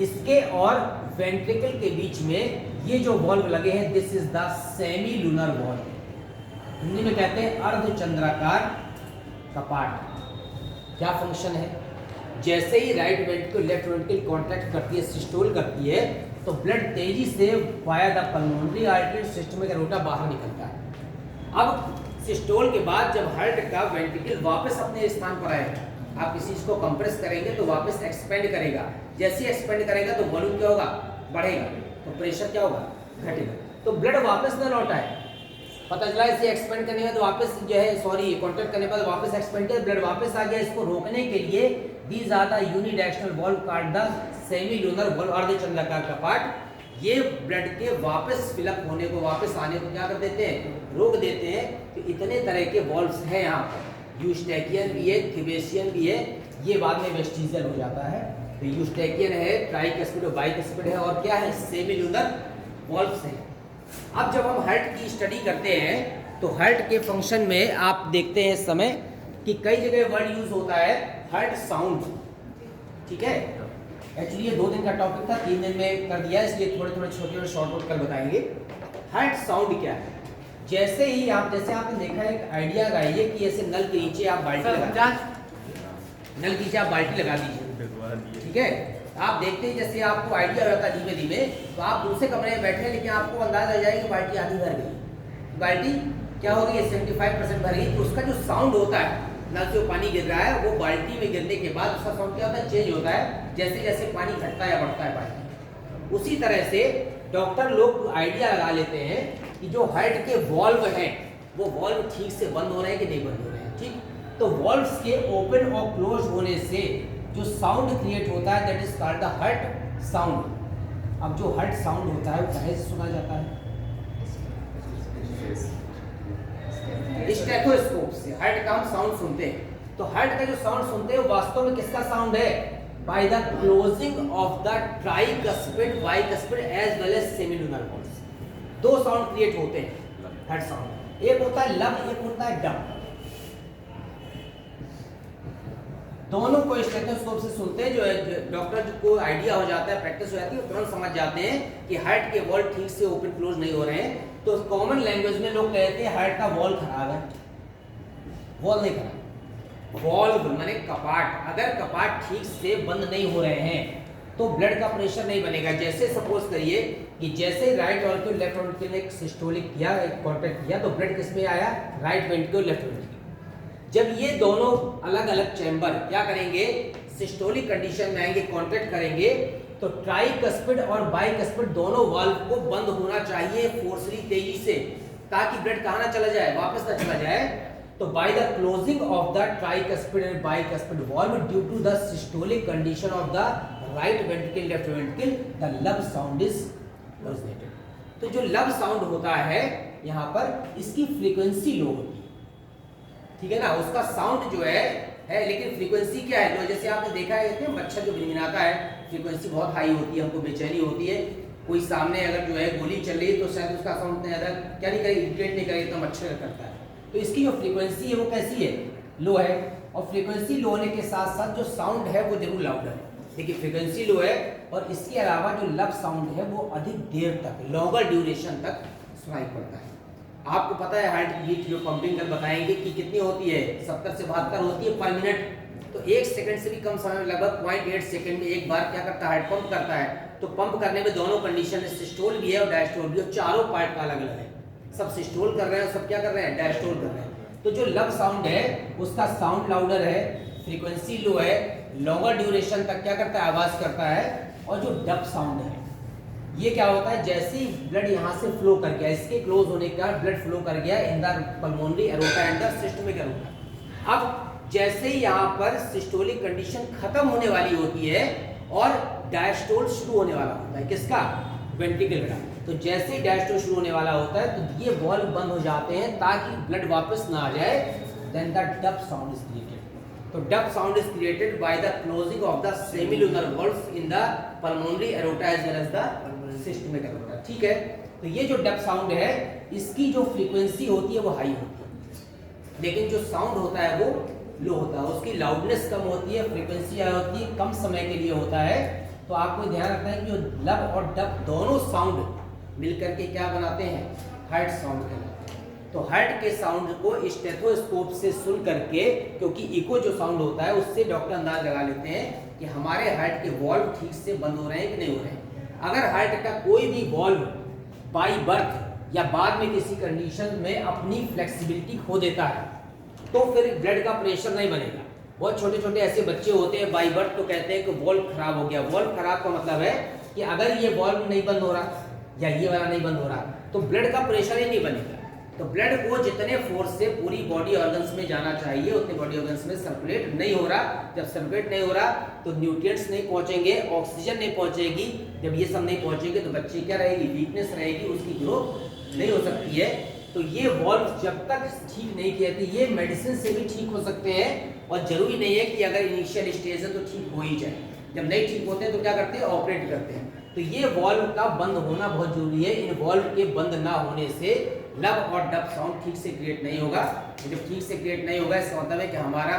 इसके और वेंट्रिकल के बीच में ये जो वॉल्व लगे हैं, this is the semilunar valve. Hindi में कहते हैं अर्धचंद्राकार कपाट। क्या फंक्शन है, जैसे ही right ventricle left ventricle contract करती है, सिस्टोल करती है, तो ब्लड तेजी से via the pulmonary artery systemic aorta बाहर निकलता है। अब सिस्टोल के बाद जब हार्ट का वेंट्रिकल वापस अपने स्थान पर आएगा, आप किसी चीज को कंप्रेस करेंगे तो वापस एक्सपेंड करेगा। जैसे ही एक्सपेंड करेगा तो वॉल्यूम क्या होगा, बढ़ेगा, तो प्रेशर क्या होगा, घटेगा। तो ब्लड वापस न लौटा है, पता चला इसे एक्सपेंड करने में तो वापस जो है कॉन्ट्रैक्ट करने पर वापस एक्सपेंड किया, ब्लड वापस आ गया। इसको रोकने के लिए these are the unidirectional valve called the semilunar valve, अर्धचंद्राकार कपाट। ये ब्लड के वापस फिलअप होने को, वापस आने को क्या कर देते हैं, रोक देते हैं। तो इतने तरह के वॉल्व्स हैं यहाँ पर, यूस्टेकियन भी है, क्यूबेशियन भी है, ये बाद में वेस्टिजियल हो जाता है। तो यूस्टेकियन है, ट्राइकस्पिड और बाइकस्पिड है, और क्या है, सेमिलुनर वॉल्व्स हैं। अब जब हम हार्ट की स्टडी करते हैं तो हार्ट के फंक्शन में आप देखते हैं इस समय कि कई जगह वर्ड यूज होता है हार्ट साउंड। ठीक है, एक्चुअली ये 2 दिन का टॉपिक था, 3 दिन में कर दिया, इसलिए थोड़े थोड़े छोटे शॉर्ट आउट कर बताएंगे। हार्ट साउंड क्या है, जैसे ही जैसे आपने देखा, एक आइडिया लगाइए कि ऐसे नल के नीचे आप बाल्टी लगा, नल के नीचे आप बाल्टी लगा दीजिए, ठीक है। आप देखते हैं जैसे आपको आइडिया हो जाता है धीमे धीमे, तो आप दूसरे कमरे में बैठे हैं लेकिन आपको अंदाजा आ जाएगा कि बाल्टी आधी भर गई। बाल्टी क्या हो गई, 75% भर गई। तो उसका जो साउंड होता है, नल से पानी गिर रहा है, वो बाल्टी में गिरने के बाद उसका साउंड क्या होता है, चेंज होता है जैसे जैसे पानी घटता है या बढ़ता है बाल्टी। उसी तरह से डॉक्टर लोग आइडिया लगा लेते हैं कि जो हार्ट के वॉल्व हैं वो वॉल्व ठीक से बंद हो रहे हैं कि नहीं बंद हो रहे हैं। ठीक, तो वॉल्व्स के ओपन और क्लोज होने से जो साउंड क्रिएट होता है that is called the heart sound. अब जो हार्ट साउंड होता है वो कहाँ से सुना जाता है, स्टेथोस्कोप से हार्ट का हम साउंड सुनते हैं। तो हार्ट का जो साउंड सुनते हैं वास्तव में किसका साउंड है, by the closing of the tricuspid bicuspid as well as semilunar valves. दो साउंड क्रिएट होते हैं हार्ट साउंड, एक होता है लब, एक होता है डब। दोनों को स्टेथोस्कोप से सुनते हैं। जो डॉक्टर को आइडिया हो जाता है, प्रैक्टिस हो जाती है, तुरंत समझ जाते हैं कि हार्ट के वॉल्व ठीक से ओपन क्लोज नहीं हो रहे हैं। तो कॉमन लैंग्वेज में लोग कहते हैं हार्ट का वॉल्व खराब है। वॉल्व नहीं खराब, वॉल्व माने कपाट। अगर कपाट ठीक से बंद नहीं हो रहे हैं तो ब्लड का प्रेशर नहीं बनेगा। जैसे सपोज करिए कि जैसे राइट वेंट्रिकल लेफ्ट वेंट्रिकल ने एक सिस्टोलिक किया, एक कॉन्ट्रैक्ट किया, तो ब्लड किस में आया, राइट वेंट्रिकल लेफ्ट वेंट्रिकल। जब ये दोनों अलग अलग चैम्बर क्या करेंगे, सिस्टोलिक कंडीशन में आएंगे, कॉन्ट्रैक्ट करेंगे, तो ट्राइकस्पिड और बाइकस्पिड दोनों वाल्व को बंद होना चाहिए फोर्सली, तेजी से, ताकि ब्लड कहाँ ना चला जाए, वापस ना चला जाए। तो by the closing of the tricuspid and bicuspid valve due to the systolic condition of the right ventricle left ventricle the lub sound is originated. तो जो लब साउंड होता है यहाँ पर, इसकी फ्रीक्वेंसी लो होती है, ठीक है ना, उसका साउंड जो है लेकिन फ्रीक्वेंसी क्या है, जैसे आपने देखा है मच्छर जो भिनभिनाता है, फ्रीक्वेंसी बहुत हाई होती है, हमको बेचैनी होती है। कोई सामने अगर जो है गोली चल रही है तो शायद उसका साउंड इतना ज़्यादा क्या नहीं करेगी, इरिटेट नहीं करेगी, तो मच्छर करता है। तो इसकी जो फ्रीक्वेंसी है वो कैसी है, लो है। और फ्रीक्वेंसी लो होने के साथ साथ जो साउंड है वो जरूर लाउडर है। देखिए फ्रीक्वेंसी लो है, और इसके अलावा जो लब साउंड है वो अधिक देर तक, लॉन्गर ड्यूरेशन तक सुनाई पड़ता है। आपको पता है हार्ट की बीट जो पंपिंग कर बताएंगे कि कितनी होती है, 70 से 72 होती है पर मिनट। तो 1 सेकंड से भी कम समय में, लगभग 0.8 सेकंड में एक बार क्या करता है, हार्ट पंप करता है। तो पंप करने में दोनों कंडीशन है, सिस्टोल भी है और डायस्टोल भी है, चारों पार्ट का अलग अलग है। सब सिस्टोल कर रहे हैं, सब क्या कर रहे हैं, डायस्टोल कर रहे हैं। तो जो लब साउंड है उसका साउंड लाउडर है, फ्रीक्वेंसी लो है, लॉन्गर ड्यूरेशन तक क्या करता है, आवाज करता है। और जो डब साउंड है ये क्या होता है, जैसे ही ब्लड यहाँ से फ्लो कर गया, इसके क्लोज होने के बाद ब्लड फ्लो कर गया इन the pulmonary aorta and the systemic aorta. अब जैसे ही यहाँ पर सिस्टोलिक कंडीशन खत्म होने वाली होती है और डायस्टोल शुरू होने वाला होता है, किसका, वेंट्रिकल का। तो जैसे ही डायस्टोल शुरू होने वाला होता है तो ये वॉल्व बंद हो जाते हैं ताकि ब्लड वापस ना आ जाए। Then the dub sound is created. तो dub sound is created by the closing of the semilunar valves in the pulmonary aorta as well as the systemic aorta. ठीक है, तो ये जो डब साउंड है इसकी जो फ्रीक्वेंसी होती है वो हाई होती है, लेकिन जो साउंड होता है वो लो होता है, उसकी लाउडनेस कम होती है, फ्रीक्वेंसी हाई होती है, कम समय के लिए होता है। तो आपको ध्यान रखना है कि जो लब और डब दोनों साउंड मिलकर के क्या बनाते हैं, हार्ट साउंड कहलाते हैं। तो हार्ट के साउंड को स्टेथोस्कोप से सुन करके, क्योंकि इको जो साउंड होता है उससे डॉक्टर अंदाज लगा लेते हैं कि हमारे हार्ट के वॉल्व ठीक से बंद हो रहे हैं कि नहीं हो रहे हैं। अगर हार्ट का कोई भी वॉल्व बाय बर्थ या बाद में किसी कंडीशन में अपनी फ्लेक्सिबिलिटी खो देता है तो फिर ब्लड का प्रेशर नहीं बनेगा। बहुत छोटे छोटे ऐसे बच्चे होते हैं बाय बर्थ, तो कहते हैं कि वॉल्व खराब हो गया। वॉल्व खराब का मतलब है कि अगर ये वॉल्व नहीं बंद हो रहा या ये वाला नहीं बंद हो रहा तो ब्लड का प्रेशर ही नहीं बनेगा। तो ब्लड को जितने फोर्स से पूरी बॉडी ऑर्गन्स में जाना चाहिए उतने बॉडी ऑर्गन्स में सर्कुलेट नहीं हो रहा। जब सर्कुलेट नहीं हो रहा तो न्यूट्रिएंट्स नहीं पहुंचेंगे, ऑक्सीजन नहीं पहुंचेगी। जब ये सब नहीं पहुंचेंगे तो बच्चे क्या रहेगी, वीकनेस रहेगी, उसकी ग्रोथ नहीं हो सकती है। तो ये वॉल्व जब तक ठीक नहीं किए थे, ये मेडिसिन से भी ठीक हो सकते हैं और जरूरी नहीं है कि अगर इनिशियल स्टेज है तो ठीक हो ही जाए। जब नहीं ठीक होते हैं तो क्या करते हैं, ऑपरेट करते हैं। तो ये वॉल्व का बंद होना बहुत जरूरी है। इन वॉल्व के बंद ना होने से लब और डब साउंड ठीक से क्रिएट नहीं होगा। जब ठीक से क्रिएट नहीं होगा इसका मतलब है कि हमारा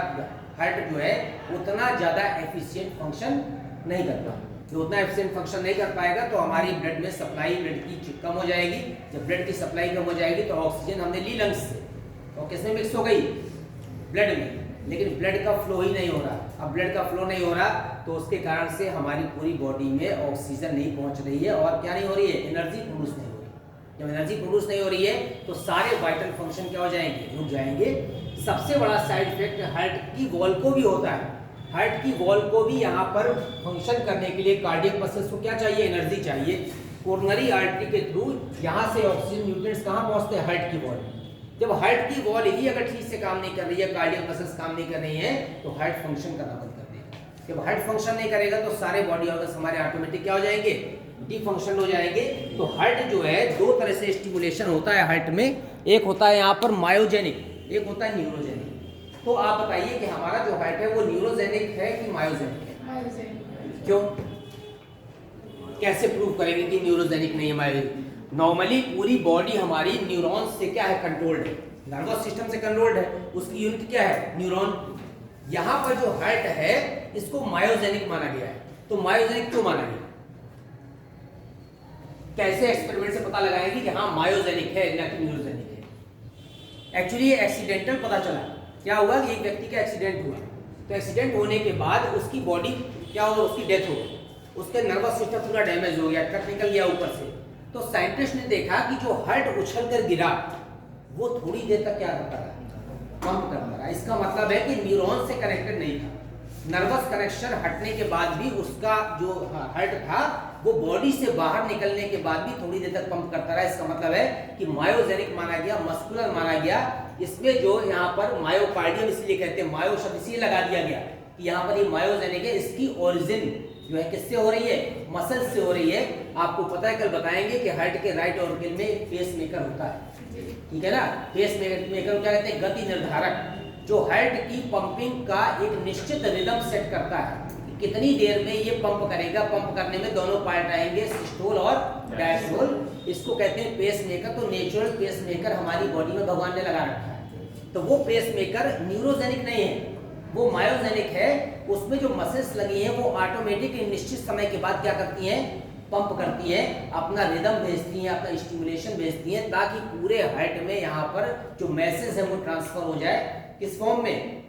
हार्ट जो है उतना ज़्यादा एफिशिएंट फंक्शन नहीं करता। जो उतना एफिशिएंट फंक्शन नहीं कर पाएगा तो हमारी ब्लड में सप्लाई ब्लड की कम हो जाएगी। जब ब्लड की सप्लाई कम हो जाएगी तो ऑक्सीजन हमने ली लंग्स से और किसमें मिक्स हो गई, ब्लड में। लेकिन ब्लड का फ्लो ही नहीं हो रहा। अब ब्लड का फ्लो नहीं हो रहा तो उसके कारण से हमारी पूरी बॉडी में ऑक्सीजन नहीं पहुंच रही है और क्या नहीं हो रही है, एनर्जी प्रोड्यूस नहीं हो रही। जब एनर्जी प्रोड्यूस नहीं हो रही है तो सारे वाइटल फंक्शन क्या हो जाएंगे, रुक जाएंगे। सबसे बड़ा साइड इफेक्ट हार्ट की वॉल को भी होता है। हार्ट की वॉल को भी यहाँ पर फंक्शन करने के लिए कार्डियक मसल्स को क्या चाहिए, एनर्जी चाहिए। कोरोनरी आर्टरी के थ्रू यहाँ से ऑक्सीजन न्यूट्रिएंट्स कहाँ पहुँचते हैं, हार्ट की वॉल। जब हार्ट की वॉल ही अगर ठीक से काम नहीं कर रही है, कार्डियक मसल्स काम नहीं कर रही है, तो हार्ट फंक्शन करना बंद कर देगा। जब हार्ट फंक्शन नहीं करेगा तो सारे बॉडी ऑर्गन्स हमारे ऑटोमेटिक क्या हो जाएंगे, डिफंक्शन हो जाएंगे। तो हार्ट जो है दो तरह से स्टिमुलेशन होता है हार्ट में, एक होता है यहाँ पर मायोजेनिक, एक होता है न्यूरोजेनिक। तो आप बताइए कि हमारा जो हार्ट है वो न्यूरोजेनिक है कि मायोजेनिक है? क्यों, कैसे प्रूव करेंगे कि न्यूरोजेनिक नहीं है, मायोजेनिक? नॉर्मली पूरी बॉडी हमारी न्यूरॉन्स से क्या है, कंट्रोल्ड है, नर्वस सिस्टम से कंट्रोल्ड है। उसकी यूनिट क्या है, न्यूरॉन। यहाँ पर जो हार्ट है इसको मायोजेनिक माना गया है। तो मायोजेनिक क्यों माना गया, कैसे एक्सपेरिमेंट से पता लगाएंगे कि हाँ मायोजेनिक है ना कि न्यूरोजेनिक है? एक्चुअली ये एक्सीडेंटल पता चला। क्या हुआ कि एक व्यक्ति का एक्सीडेंट हुआ, तो एक्सीडेंट होने के बाद उसकी बॉडी क्या हुआ, उसकी डेथ हो गई, उसके नर्वस सिस्टम पूरा डैमेज हो गया, ट्रक निकल गया ऊपर से। तो साइंटिस्ट ने देखा कि जो हार्ट उछल कर गिरा वो थोड़ी देर तक क्या करता रहा, पंप करता रहा। इसका मतलब है कि न्यूरॉन से कनेक्टेड नहीं था। नर्वस कनेक्शन हटने के बाद भी उसका जो हार्ट था वो बॉडी से बाहर निकलने के बाद भी थोड़ी देर तक पंप करता रहा। इसका मतलब है कि मायोजेनिक माना गया, मस्कुलर माना गया। इसमें जो यहाँ पर मायोकार्डियम इसलिए कहते हैं, मायो शब्द इसलिए लगा दिया गया कि यहाँ पर ये मायोजेनिक है। इसकी ओरिजिन जो है किससे हो रही है, मसल से हो रही है। आपको पता है, कल बताएंगे कि हार्ट के राइट ऑर्गन में पेस मेकर होता है, ठीक है ना। पेस मेकर क्या कहते हैं, गति निर्धारक, जो हार्ट की पंपिंग का एक निश्चित रिदम सेट करता है कि कितनी देर में ये पंप करेगा। पंप करने में दोनों पार्ट आएंगे, सिस्टोल और डायस्टोल। इसको कहते हैं पेस मेकर। तो नेचुरल पेस मेकर हमारी बॉडी में भगवान ने लगा रखा है। तो वो पेस मेकर न्यूरोजेनिक नहीं है, वो मायोजेनिक है। उसमें जो मसल्स लगी हैं वो ऑटोमेटिक निश्चित समय के बाद क्या करती हैं, पंप करती है, अपना रिदम भेजती हैं, अपना स्टिमुलेशन भेजती हैं, ताकि पूरे हार्ट में यहाँ पर जो मैसेज है वो ट्रांसफर हो जाए। किस फॉर्म में,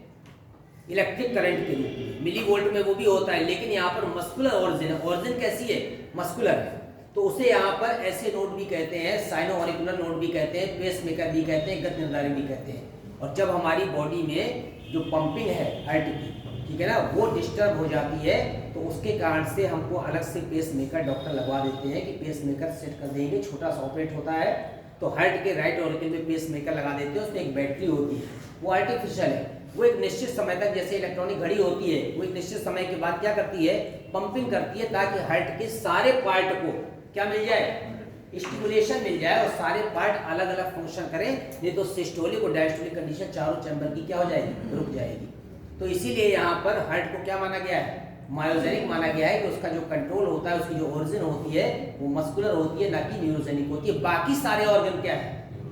इलेक्ट्रिक करंट के रूप में, मिली वोल्ट में वो भी होता है। लेकिन यहाँ पर मस्कुलर ऑरिजिन है। ऑरिजिन कैसी है, मस्कुलर है। तो उसे यहाँ पर ऐसे नोड भी कहते हैं, साइनो ऑरिकुलर नोड भी कहते हैं, पेस मेकर भी कहते हैं, गति निर्धारक भी कहते हैं। और जब हमारी बॉडी में जो पंपिंग है हार्ट की, ठीक है ना, वो डिस्टर्ब हो जाती है तो उसके कारण से हमको अलग से पेस मेकर डॉक्टर लगवा देते हैं कि पेस मेकर सेट कर देंगे। छोटा सा ऑपरेट होता है तो हार्ट के राइट ऑर्गन में पेस मेकर लगा देते हैं। उसमें एक बैटरी होती है, वो आर्टिफिशियल है। वो एक निश्चित समय तक, जैसे इलेक्ट्रॉनिक घड़ी होती है, वो एक निश्चित समय के बाद क्या करती है, पंपिंग करती है, ताकि हार्ट के सारे पार्ट को क्या मिल जाए, स्टिमुलेशन मिल जाए और सारे पार्ट अलग अलग फंक्शन करें। नहीं तो सिस्टोलिक और डायस्टोलिक कंडीशन चारों चैम्बर की क्या हो जाएगी, रुक जाएगी। तो इसीलिए यहाँ पर हार्ट को क्या माना गया है, मायोजेनिक माना गया है कि उसका जो कंट्रोल होता है, उसकी जो ओरिजिन होती है वो मस्कुलर होती है, ना कि न्यूरोजेनिक होती है। बाकी सारे ऑर्गन क्या है,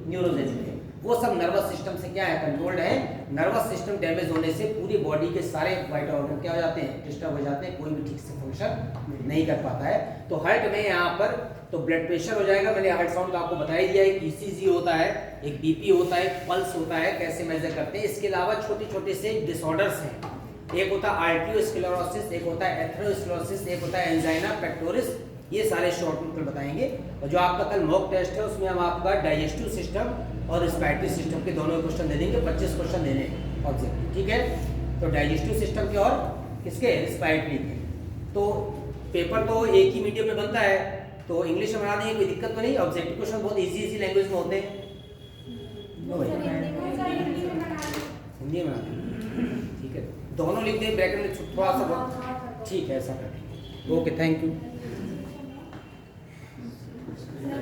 न्यूरोजेनिक है। वो सब नर्वस सिस्टम से क्या है, कंट्रोल्ड है। नर्वस सिस्टम डैमेज होने से पूरी बॉडी के सारे वाइटल ऑर्गन क्या हो जाते हैं, डिस्टर्ब हो जाते हैं, कोई भी ठीक से फंक्शन नहीं कर पाता है। तो हार्ट में यहाँ पर तो ब्लड प्रेशर हो जाएगा, मैंने हार्ट साउंड आपको बता ही दिया। एक ईसीजी होता है, एक बीपी होता है, एक पल्स होता है, कैसे मेजर करते हैं। इसके अलावा छोटे छोटे से डिसऑर्डर्स हैं। एक होता है आर्टियोस्क्लेरोसिस, एक होता है एथेरोस्क्लेरोसिस, एक होता है एंजाइना पेक्टोरिस। ये सारे शॉर्ट में बताएंगे। और जो आपका कल मॉक टेस्ट है उसमें हम आपका डाइजेस्टिव सिस्टम और रिस्पायरेटरी सिस्टम के दोनों क्वेश्चन दे देंगे। 25 क्वेश्चन देने ऑब्जेक्टिव, ठीक है। तो डाइजेस्टिव सिस्टम के और किसके, रिस्पायरेटरी के। तो पेपर तो एक ही मीडियम में बनता है, तो इंग्लिश में बना देंगे, कोई दिक्कत तो नहीं। ऑब्जेक्टिव क्वेश्चन बहुत इजी लैंग्वेज में होते हैं, हिंदी में, ठीक है। दोनों लिख दें ब्रैकेट में, थोड़ा सा बहुत, ठीक है, ऐसा करें। Okay, thank you.